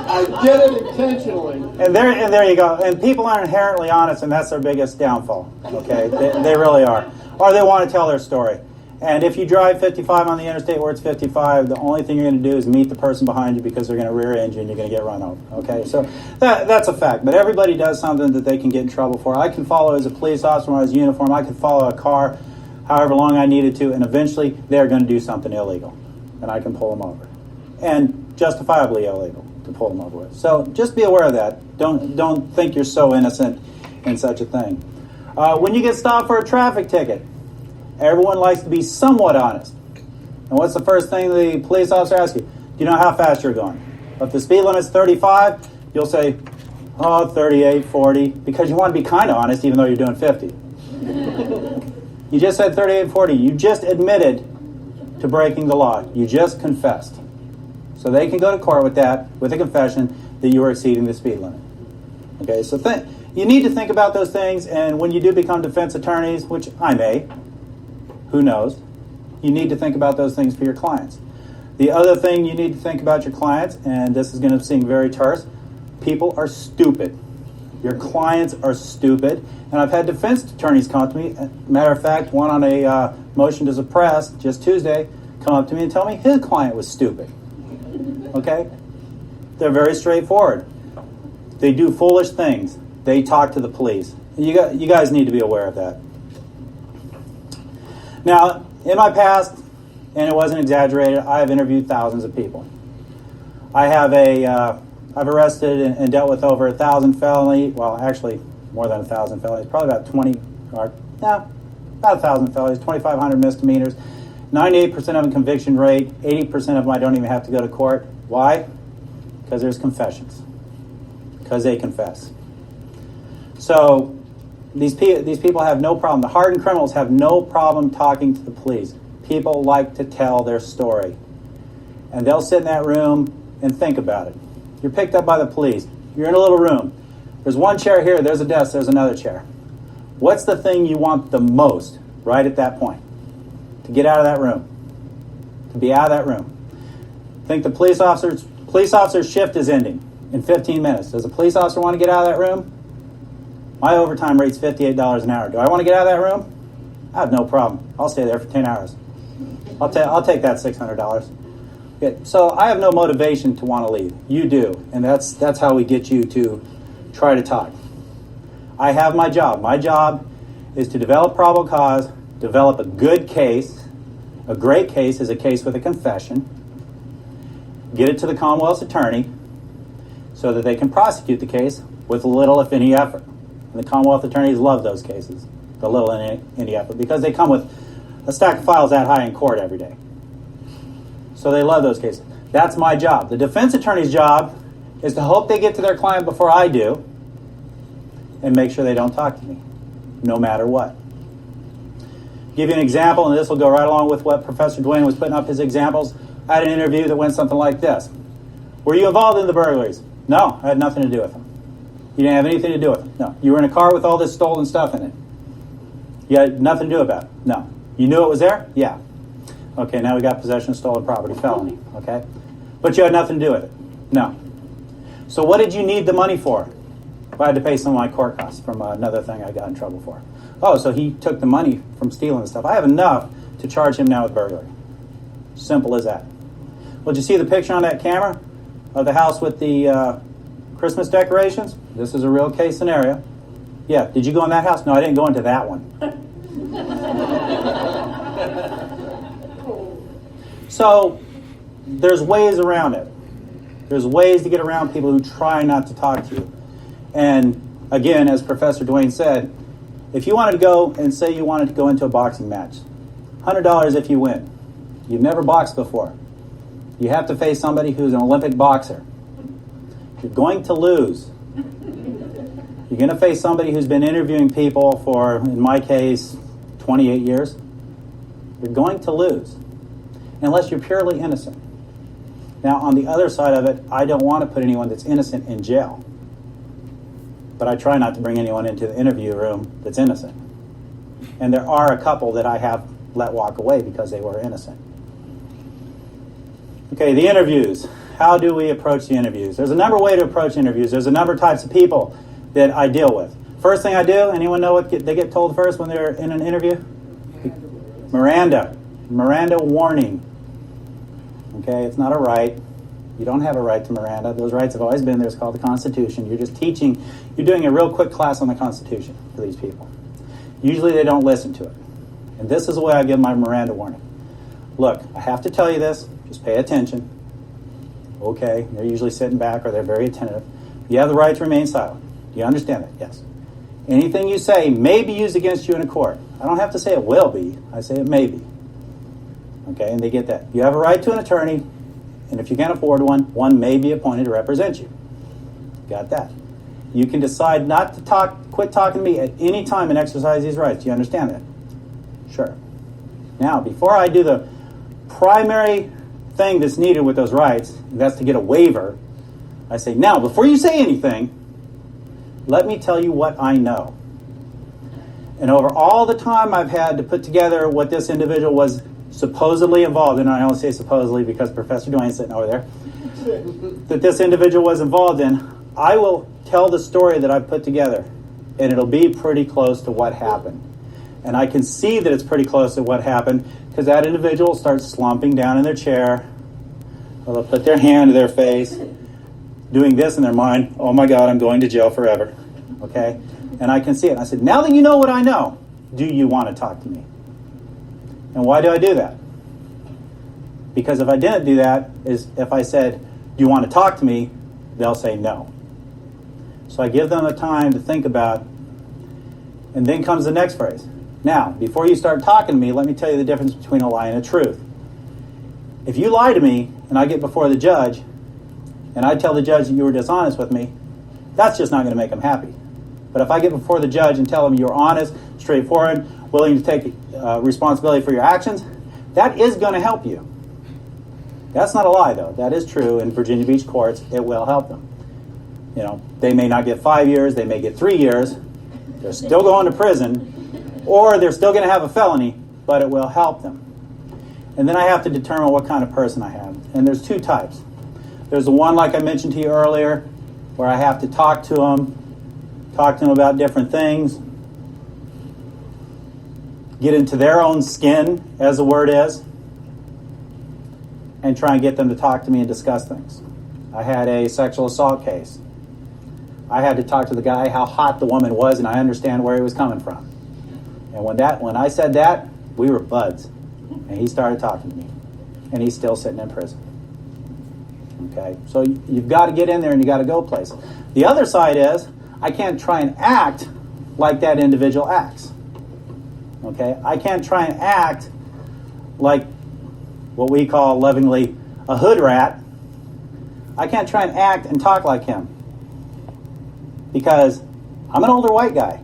S3: I did it intentionally. And there you go. And people are inherently honest, and that's their biggest downfall. Okay, they really are. Or they want to tell their story. And if you drive 55 on the interstate where it's 55, the only thing you're going to do is meet the person behind you because they're going to rear end you and you're going to get run over. Okay, so that's a fact. But everybody does something that they can get in trouble for. I can follow as a police officer when I was in uniform. I could follow a car however long I needed to, and eventually they're going to do something illegal, and I can pull them over, and justifiably illegal to pull them over with. So just be aware of that. Don't think you're so innocent in such a thing. When you get stopped for a traffic ticket, everyone likes to be somewhat honest. And what's the first thing the police officer asks you? Do you know how fast you're going? If the speed limit's 35, you'll say, 38, 40, because you want to be kind of honest even though you're doing 50. You just said 38, 40. You just admitted to breaking the law. You just confessed. So they can go to court with that, with a confession that you were exceeding the speed limit. Okay, so you need to think about those things, and when you do become defense attorneys, which I may, who knows, you need to think about those things for your clients. The other thing you need to think about your clients, and this is going to seem very terse, people are stupid. Your clients are stupid. And I've had defense attorneys come up to me. Matter of fact, one on a motion to suppress just Tuesday come up to me and tell me his client was stupid. Okay? They're very straightforward. They do foolish things. They talk to the police. You guys need to be aware of that. Now, in my past, and it wasn't exaggerated, I have interviewed thousands of people. I've arrested and dealt with over 1,000 felonies. Well, actually, more than 1,000 felonies. Probably about about 1,000 felonies, 2,500 misdemeanors. 98% of them conviction rate. 80% of them I don't even have to go to court. Why? Because there's confessions. Because they confess. So these people have no problem. The hardened criminals have no problem talking to the police. People like to tell their story. And they'll sit in that room and think about it. You're picked up by the police. You're in a little room. There's one chair here. There's a desk. There's another chair. What's the thing you want the most right at that point? To get out of that room. To be out of that room. Think the police officer's shift is ending in 15 minutes. Does a police officer want to get out of that room? My overtime rate's $58 an hour. Do I want to get out of that room? I have no problem. I'll stay there for 10 hours. I'll take that $600. Okay, so I have no motivation to want to leave. You do, and that's how we get you to try to talk. I have my job. My job is to develop probable cause, develop a good case. A great case is a case with a confession. Get it to the Commonwealth's attorney so that they can prosecute the case with little, if any, effort. And the Commonwealth attorneys love those cases, the little and any effort, because they come with a stack of files that high in court every day. So they love those cases. That's my job. The defense attorney's job is to hope they get to their client before I do and make sure they don't talk to me, no matter what. Give you an example, and this will go right along with what Professor Dwayne was putting up his examples. I had an interview that went something like this. Were you involved in the burglaries? No, I had nothing to do with them. You didn't have anything to do with it? No. You were in a car with all this stolen stuff in it? You had nothing to do about it? No. You knew it was there? Yeah. Okay, now we got possession of stolen property, felony. Okay? But you had nothing to do with it? No. So what did you need the money for? Well, I had to pay some of my court costs from another thing I got in trouble for. Oh, so he took the money from stealing the stuff. I have enough to charge him now with burglary. Simple as that. Well, did you see the picture on that camera of the house with the Christmas decorations? This is a real case scenario. Yeah, did you go in that house? No, I didn't go into that one. So, there's ways around it. There's ways to get around people who try not to talk to you. And, again, as Professor Dwayne said, if you wanted to go and say you wanted to go into a boxing match, $100 if you win. You've never boxed before. You have to face somebody who's an Olympic boxer. You're going to lose. You're going to face somebody who's been interviewing people for, in my case, 28 years. You're going to lose, unless you're purely innocent. Now, on the other side of it, I don't want to put anyone that's innocent in jail. But I try not to bring anyone into the interview room that's innocent. And there are a couple that I have let walk away because they were innocent. Okay, the interviews. How do we approach the interviews? There's a number of ways to approach interviews. There's a number of types of people that I deal with. First thing I do, anyone know what they get told first when they're in an interview? Miranda. Miranda warning. Okay, it's not a right. You don't have a right to Miranda. Those rights have always been there. It's called the Constitution. You're just teaching, you're doing a real quick class on the Constitution for these people. Usually they don't listen to it. And this is the way I give my Miranda warning. Look, I have to tell you this. Just pay attention. Okay, they're usually sitting back or they're very attentive. You have the right to remain silent. Do you understand that? Yes. Anything you say may be used against you in a court. I don't have to say it will be. I say it may be. Okay, and they get that. You have a right to an attorney, and if you can't afford one may be appointed to represent you. Got that. You can decide not to quit talking to me at any time and exercise these rights. Do you understand that? Sure. Now, before I do the primary thing that's needed with those rights, that's to get a waiver, I say, now, before you say anything, let me tell you what I know. And over all the time I've had to put together what this individual was supposedly involved in, and I only say supposedly because Professor Dwayne's sitting over there, that this individual was involved in, I will tell the story that I've put together, and it'll be pretty close to what happened. And I can see that it's pretty close to what happened because that individual starts slumping down in their chair, or they'll put their hand to their face, doing this in their mind, oh my God, I'm going to jail forever. Okay? And I can see it. I said, now that you know what I know, do you want to talk to me? And why do I do that? Because if I didn't do that, is if I said, do you want to talk to me, they'll say no. So I give them the time to think about, and then comes the next phrase. Now, before you start talking to me, let me tell you the difference between a lie and a truth. If you lie to me, and I get before the judge, and I tell the judge that you were dishonest with me, that's just not going to make him happy. But if I get before the judge and tell him you're honest, straightforward, willing to take responsibility for your actions, that is going to help you. That's not a lie, though. That is true in Virginia Beach courts. It will help them. You know, they may not get 5 years, they may get 3 years. They're still going to prison, or they're still going to have a felony, but it will help them. And then I have to determine what kind of person I have. And there's two types. There's the one, like I mentioned to you earlier, where I have to talk to them about different things, get into their own skin, as the word is, and try and get them to talk to me and discuss things. I had a sexual assault case. I had to talk to the guy how hot the woman was, and I understand where he was coming from. And when I said that, we were buds. And he started talking to me. And he's still sitting in prison. Okay? So you've got to get in there and you've got to go places. The other side is, I can't try and act like that individual acts. Okay? I can't try and act like what we call lovingly a hood rat. I can't try and act and talk like him. Because I'm an older white guy.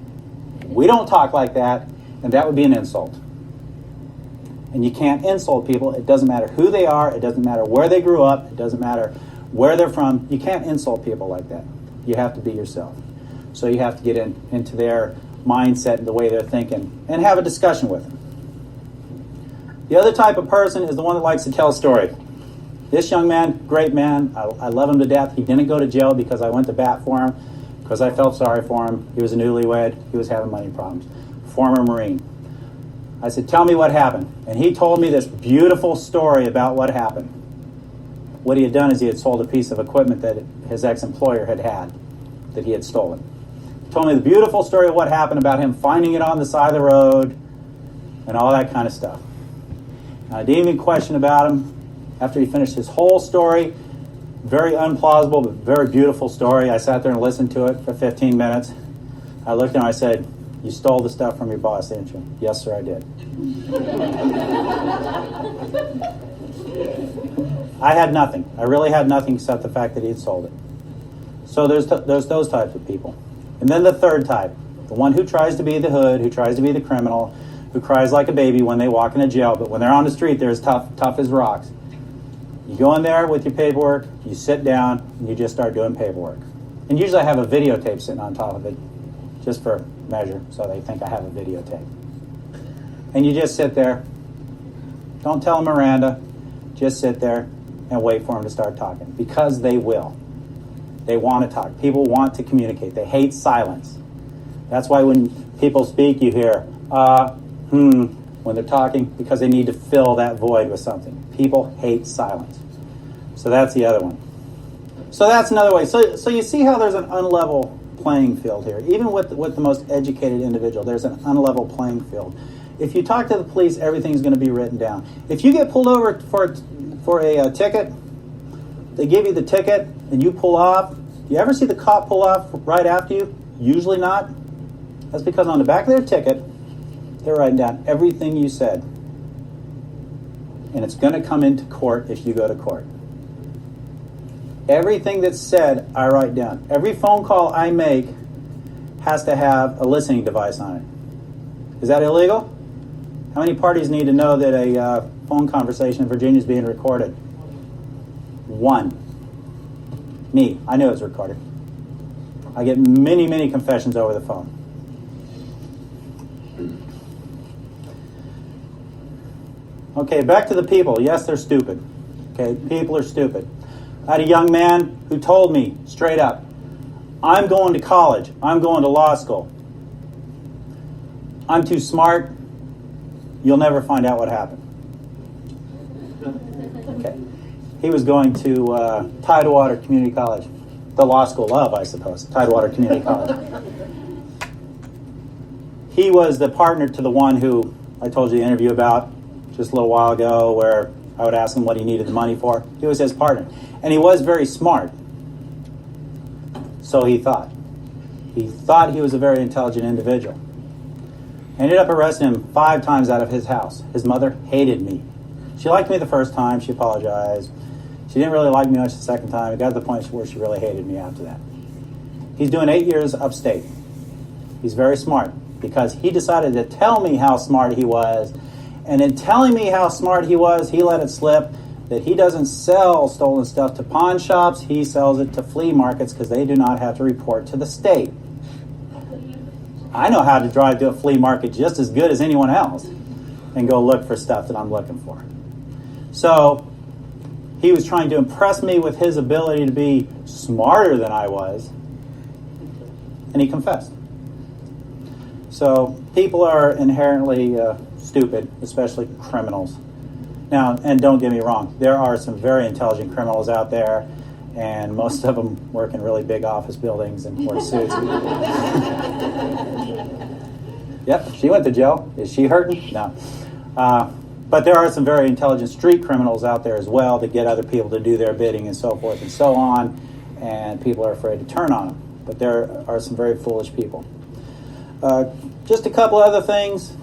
S3: We don't talk like that, and that would be an insult. And you can't insult people. It doesn't matter who they are. It doesn't matter where they grew up. It doesn't matter where they're from. You can't insult people like that. You have to be yourself. So you have to get into their mindset and the way they're thinking and have a discussion with them. The other type of person is the one that likes to tell a story. This young man, great man. I love him to death. He didn't go to jail because I went to bat for him, because I felt sorry for him. He was a newlywed. He was having money problems. Former Marine. I said, tell me what happened. And he told me this beautiful story about what happened. What he had done is he had sold a piece of equipment that his ex-employer had that he had stolen. He told me the beautiful story of what happened about him finding it on the side of the road and all that kind of stuff. And I didn't even question about him. After he finished his whole story, very unplausible but very beautiful story, I sat there and listened to it for 15 minutes. I looked at him and I said, you stole the stuff from your boss, didn't you? Yes, sir, I did. I had nothing. I really had nothing except the fact that he had sold it. So there's those types of people. And then the third type, the one who tries to be the hood, who tries to be the criminal, who cries like a baby when they walk into jail, but when they're on the street, they're as tough as rocks. You go in there with your paperwork, you sit down, and you just start doing paperwork. And usually I have a videotape sitting on top of it, just for measure, so they think I have a videotape. And you just sit there. Don't tell them Miranda. Just sit there and wait for them to start talking, because they will. They want to talk. People want to communicate. They hate silence. That's why when people speak, you hear, when they're talking because they need to fill that void with something. People hate silence. So that's the other one. So that's another way. So you see how there's an unlevel playing field here. Even with the most educated individual, there's an unlevel playing field. If you talk to the police, everything's going to be written down. If you get pulled over for a ticket, they give you the ticket and you pull off. You ever see the cop pull off right after you? Usually not. That's because on the back of their ticket, they're writing down everything you said. And it's going to come into court if you go to court. Everything that's said, I write down. Every phone call I make has to have a listening device on it. Is that illegal? How many parties need to know that a phone conversation in Virginia is being recorded? One. Me. I know it's recorded. I get many, many confessions over the phone. Okay, back to the people. Yes, they're stupid. Okay, people are stupid. I had a young man who told me straight up, I'm going to college. I'm going to law school. I'm too smart. You'll never find out what happened. Okay. He was going to Tidewater Community College. The law school of, I suppose. Tidewater Community College. He was the partner to the one who I told you the interview about just a little while ago where I would ask him what he needed the money for. He was his partner. And he was very smart. So he thought. He thought he was a very intelligent individual. Ended up arresting him 5 times out of his house. His mother hated me. She liked me the first time. She apologized. She didn't really like me much the second time. It got to the point where she really hated me after that. He's doing 8 years upstate. He's very smart because he decided to tell me how smart he was. And in telling me how smart he was, he let it slip that he doesn't sell stolen stuff to pawn shops. He sells it to flea markets because they do not have to report to the state. I know how to drive to a flea market just as good as anyone else and go look for stuff that I'm looking for. So he was trying to impress me with his ability to be smarter than I was, and he confessed. So people are inherently stupid, especially criminals. Now, and don't get me wrong, there are some very intelligent criminals out there, and most of them work in really big office buildings and wear suits. Yep, she went to jail. Is she hurting? No. But there are some very intelligent street criminals out there as well that get other people to do their bidding and so forth and so on, and people are afraid to turn on them. But there are some very foolish people. Just a couple other things.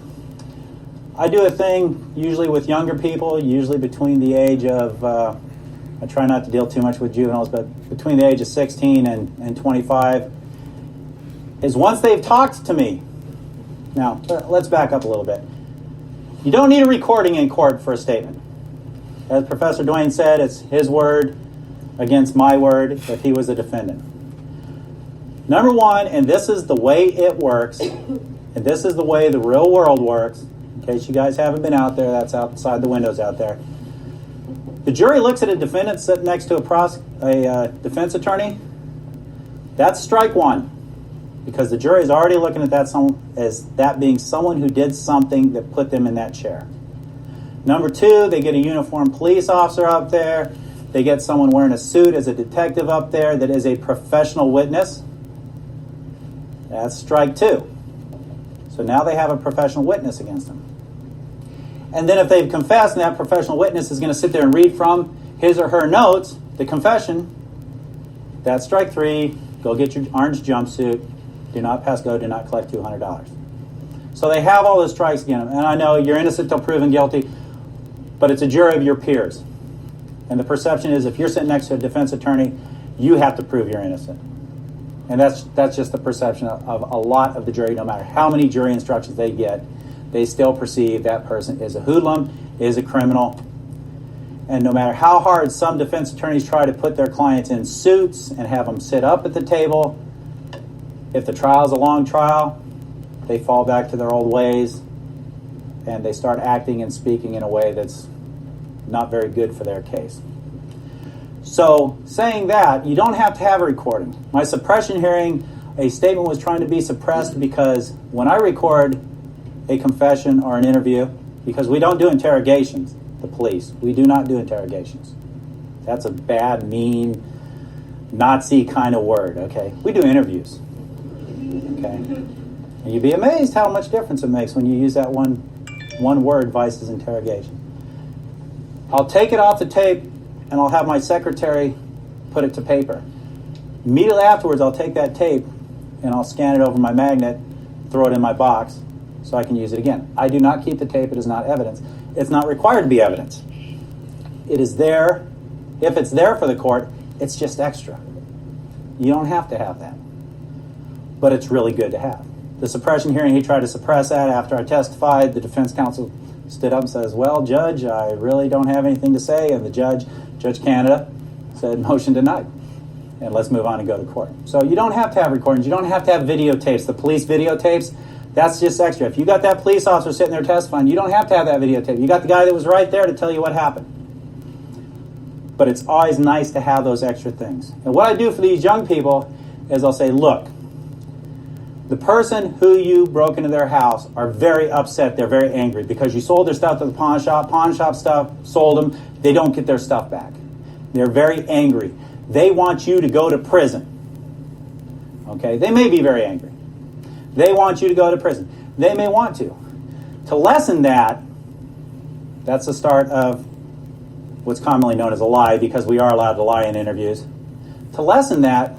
S3: I do a thing usually with younger people, usually between the age of, I try not to deal too much with juveniles, but between the age of 16 and 25, is once they've talked to me. Now, let's back up a little bit. You don't need a recording in court for a statement. As Professor Dwayne said, it's his word against my word if he was a defendant. Number one, and this is the way it works, and this is the way the real world works, in case you guys haven't been out there, that's outside the windows out there. The jury looks at a defendant sitting next to a defense attorney. That's strike one, because the jury is already looking at that as that being someone who did something that put them in that chair. Number two, they get a uniformed police officer up there. They get someone wearing a suit as a detective up there that is a professional witness. That's strike two. So now they have a professional witness against them. And then if they've confessed and that professional witness is going to sit there and read from his or her notes, the confession, that's strike three. Go get your orange jumpsuit. Do not pass go. Do not collect $200. So they have all those strikes against them. And I know you're innocent till proven guilty, but it's a jury of your peers. And the perception is if you're sitting next to a defense attorney, you have to prove you're innocent. And that's just the perception of a lot of the jury. No matter how many jury instructions they get, they still perceive that person is a hoodlum, is a criminal. And no matter how hard some defense attorneys try to put their clients in suits and have them sit up at the table, if the trial's a long trial, they fall back to their old ways and they start acting and speaking in a way that's not very good for their case. So saying that, you don't have to have a recording. My suppression hearing, a statement was trying to be suppressed because when I record a confession or an interview, because we don't do interrogations, the police. We do not do interrogations. That's a bad, mean, Nazi kind of word, okay? We do interviews, okay? And you'd be amazed how much difference it makes when you use that one word versus interrogation. I'll take it off the tape and I'll have my secretary put it to paper. Immediately afterwards, I'll take that tape and I'll scan it over my magnet, throw it in my box so I can use it again. I do not keep the tape. It is not evidence. It's not required to be evidence. It is there. If it's there for the court, it's just extra. You don't have to have that. But it's really good to have. The suppression hearing, he tried to suppress that after I testified. The defense counsel stood up and says, well, Judge, I really don't have anything to say. And the Judge Canada, said, motion denied. And let's move on and go to court. So you don't have to have recordings. You don't have to have videotapes. The police videotapes, that's just extra. If you got that police officer sitting there testifying, you don't have to have that videotape. You got the guy that was right there to tell you what happened. But it's always nice to have those extra things. And what I do for these young people is I'll say, look, the person who you broke into their house are very upset. They're very angry because you sold their stuff to the pawn shop. Pawn shop stuff, sold them. They don't get their stuff back. They're very angry. They want you to go to prison. Okay? They may be very angry. They want you to go to prison. They may want to. To lessen that, that's the start of what's commonly known as a lie, because we are allowed to lie in interviews. To lessen that,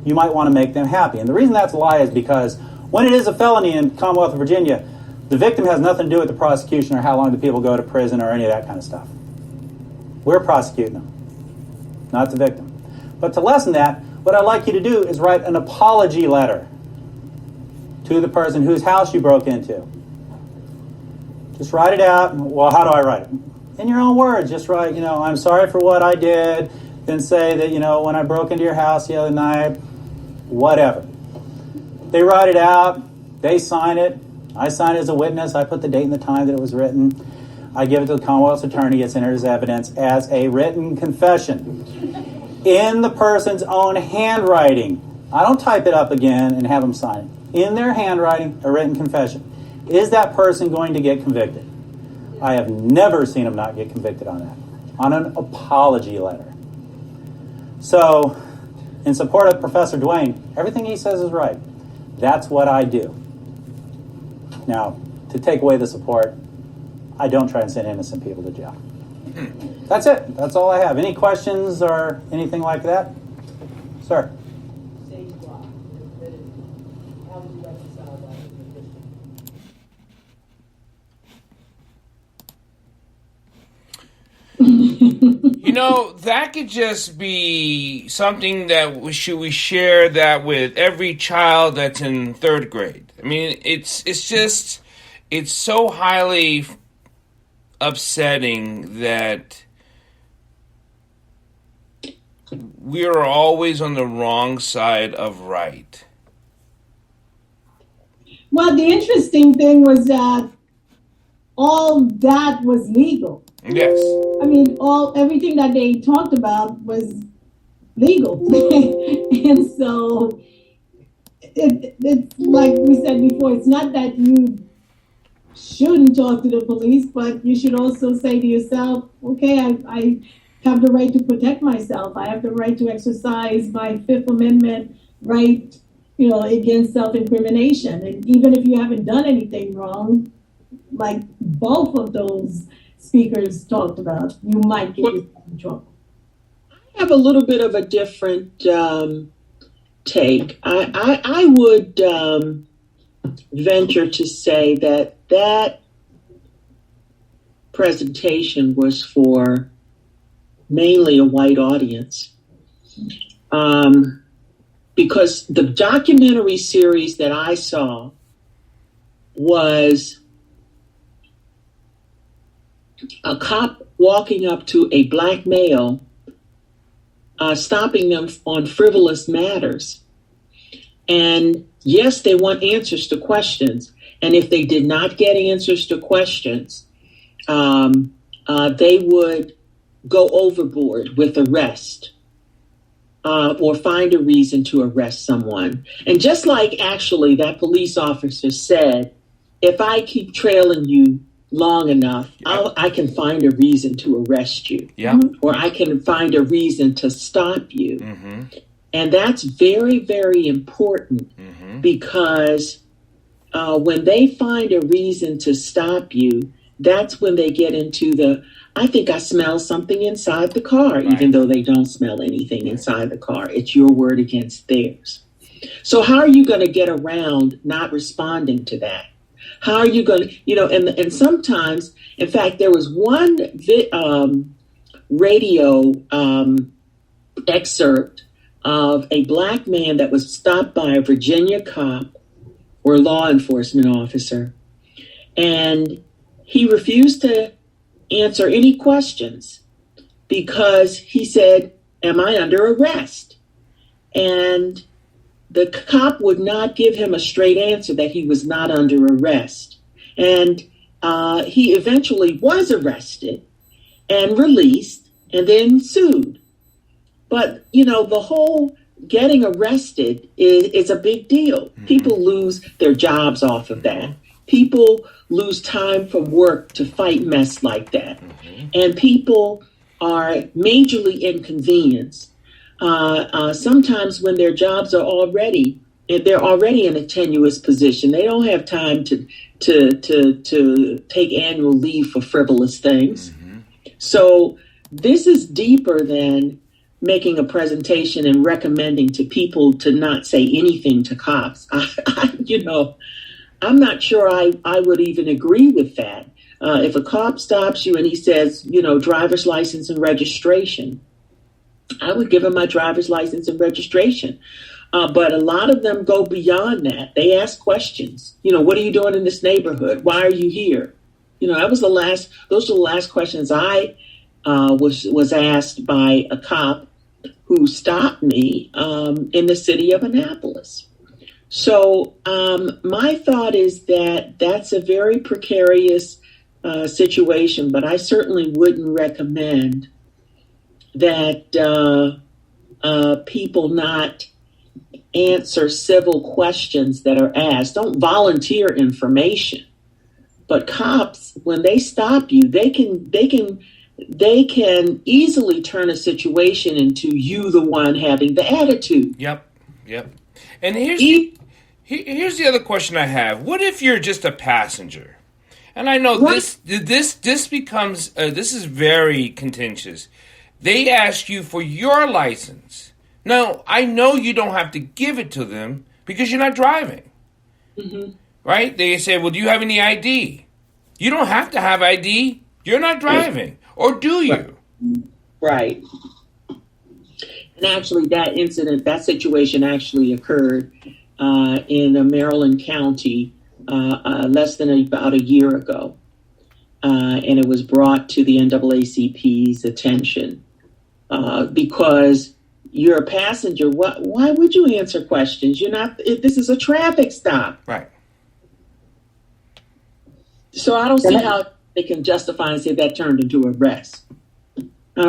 S3: you might want to make them happy. And the reason that's a lie is because when it is a felony in Commonwealth of Virginia, the victim has nothing to do with the prosecution or how long the people go to prison or any of that kind of stuff. We're prosecuting them, not the victim. But to lessen that, what I'd like you to do is write an apology letter to the person whose house you broke into. Just write it out. Well, how do I write it? In your own words. Just write, I'm sorry for what I did. Then say that, when I broke into your house the other night, whatever. They write it out. They sign it. I sign it as a witness. I put the date and the time that it was written. I give it to the Commonwealth's attorney. It's entered as evidence as a written confession in the person's own handwriting. I don't type it up again and have them sign it. In their handwriting, a written confession. Is that person going to get convicted? I have never seen them not get convicted on that. On an apology letter. So, in support of Professor Dwayne, everything he says is right. That's what I do. Now, to take away the support, I don't try and send innocent people to jail. That's it. That's all I have. Any questions or anything like that? Sir?
S7: Stage block. How would you reconcile that with your
S1: That could just be something that we share that with every child that's in third grade. I mean, it's so highly upsetting that we are always on the wrong side of right.
S2: Well, the interesting thing was that all that was legal.
S1: Yes.
S2: I mean, everything that they talked about was legal. And so it's like we said before, it's not that you shouldn't talk to the police, but you should also say to yourself, okay, I have the right to protect myself. I have the right to exercise my Fifth Amendment right, against self-incrimination. And even if you haven't done anything wrong, like both of those speakers talked about, you might get yourself in trouble.
S4: I have a little bit of a different take. I would venture to say that presentation was for mainly a white audience. Because the documentary series that I saw was a cop walking up to a black male, stopping them on frivolous matters. And yes, they want answers to questions. And if they did not get answers to questions, they would go overboard with arrest or find a reason to arrest someone. And just like actually that police officer said, if I keep trailing you, long enough, I can find a reason to arrest you.
S1: Yeah.
S4: Or I can find a reason to stop you.
S1: Mm-hmm.
S4: And that's very, very important because when they find a reason to stop you, that's when they get into I think I smell something inside the car, even though they don't smell anything inside the car. It's your word against theirs. So how are you going to get around not responding to that? How are you going to, and sometimes, in fact, there was one radio excerpt of a black man that was stopped by a Virginia cop or law enforcement officer, and he refused to answer any questions because he said, "Am I under arrest?" And the cop would not give him a straight answer that he was not under arrest. And he eventually was arrested and released and then sued. But, the whole getting arrested is a big deal. People lose their jobs off of that. People lose time from work to fight mess like that. And people are majorly inconvenienced. Sometimes when their jobs are they're already in a tenuous position. They don't have time to take annual leave for frivolous things. So this is deeper than making a presentation and recommending to people to not say anything to cops. I'm not sure I would even agree with that. If a cop stops you and he says, driver's license and registration, I would give him my driver's license and registration. But a lot of them go beyond that. They ask questions. What are you doing in this neighborhood? Why are you here? Those are the last questions I was asked by a cop who stopped me in the city of Annapolis. So my thought is that that's a very precarious situation, but I certainly wouldn't recommend that people not answer civil questions that are asked. Don't volunteer information. But cops, when they stop you, they can easily turn a situation into you the one having the attitude.
S1: Yep. And here's the other question I have. What if you're just a passenger? And I know this becomes this is very contentious. They ask you for your license. Now, I know you don't have to give it to them because you're not driving. Right? They say, well, do you have any ID? You don't have to have ID. You're not driving. Or do you?
S4: Right. And actually, that situation actually occurred in a Maryland county less than about a year ago. And it was brought to the NAACP's attention because you're a passenger. Why would you answer questions? This is a traffic stop.
S1: Right.
S4: So I don't see how they can justify and say that turned into arrest. They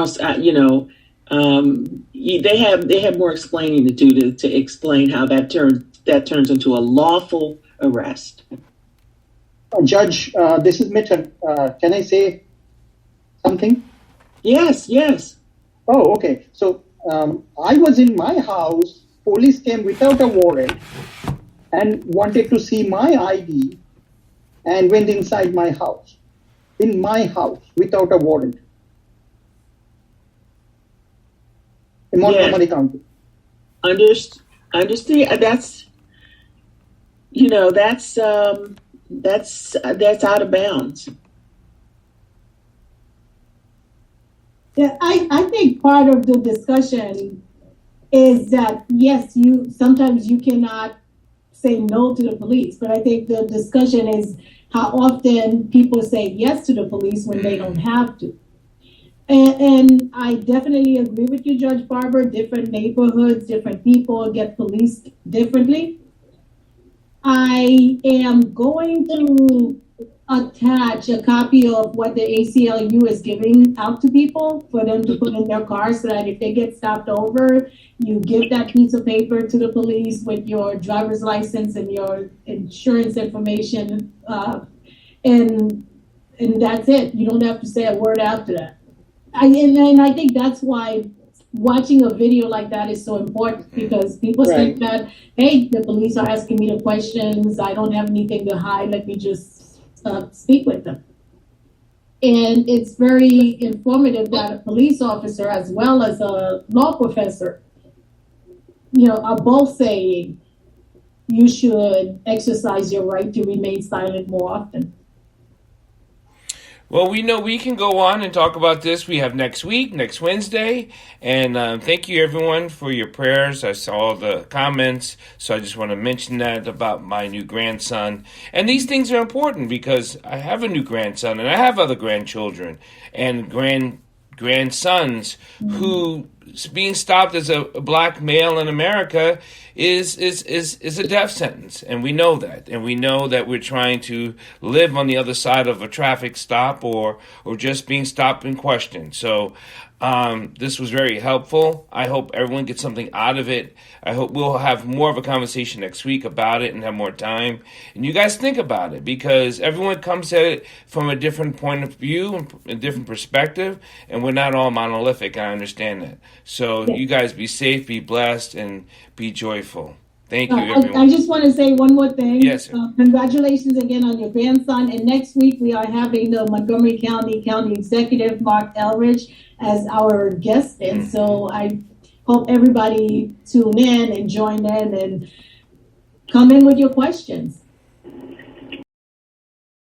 S4: have more explaining to do to explain how that turns into a lawful arrest.
S8: Judge, this is Mitchell. Can I say something?
S4: Yes.
S8: Oh, okay. So I was in my house. Police came without a warrant and wanted to see my ID and went inside my house. In my house without a warrant. In Montgomery County.
S4: Understand. That's out of bounds.
S2: Yeah, I think part of the discussion is that, yes, sometimes you cannot say no to the police, but I think the discussion is how often people say yes to the police when they don't have to. And I definitely agree with you, Judge Barber. Different neighborhoods, different people get policed differently. I am going to attach a copy of what the ACLU is giving out to people for them to put in their cars so that if they get stopped over, you give that piece of paper to the police with your driver's license and your insurance information. And and that's it. You don't have to say a word after that. And I think that's why watching a video like that is so important, because people think that, hey, the police are asking me the questions. I don't have anything to hide. Let me just speak with them. And it's very informative that a police officer as well as a law professor, are both saying you should exercise your right to remain silent more often.
S1: Well, we know we can go on and talk about this. We have next week, next Wednesday. And thank you, everyone, for your prayers. I saw the comments, so I just want to mention that about my new grandson. And these things are important because I have a new grandson and I have other grandchildren and grandsons who being stopped as a black male in America is a death sentence, and we know that, and we know that we're trying to live on the other side of a traffic stop or just being stopped and questioned. So this was very helpful. I hope everyone gets something out of it. I hope we'll have more of a conversation next week about it and have more time. And you guys think about it, because everyone comes at it from a different point of view, a different perspective, and we're not all monolithic, and I understand that. So you guys be safe, be blessed, and be joyful. Thank you, everyone.
S2: I just want to say one more thing.
S1: Yes, sir.
S2: Congratulations again on your grandson. And next week we are having the Montgomery County Executive, Mark Elridge, as our guest. And so I hope everybody tune in and join in and come in with your questions.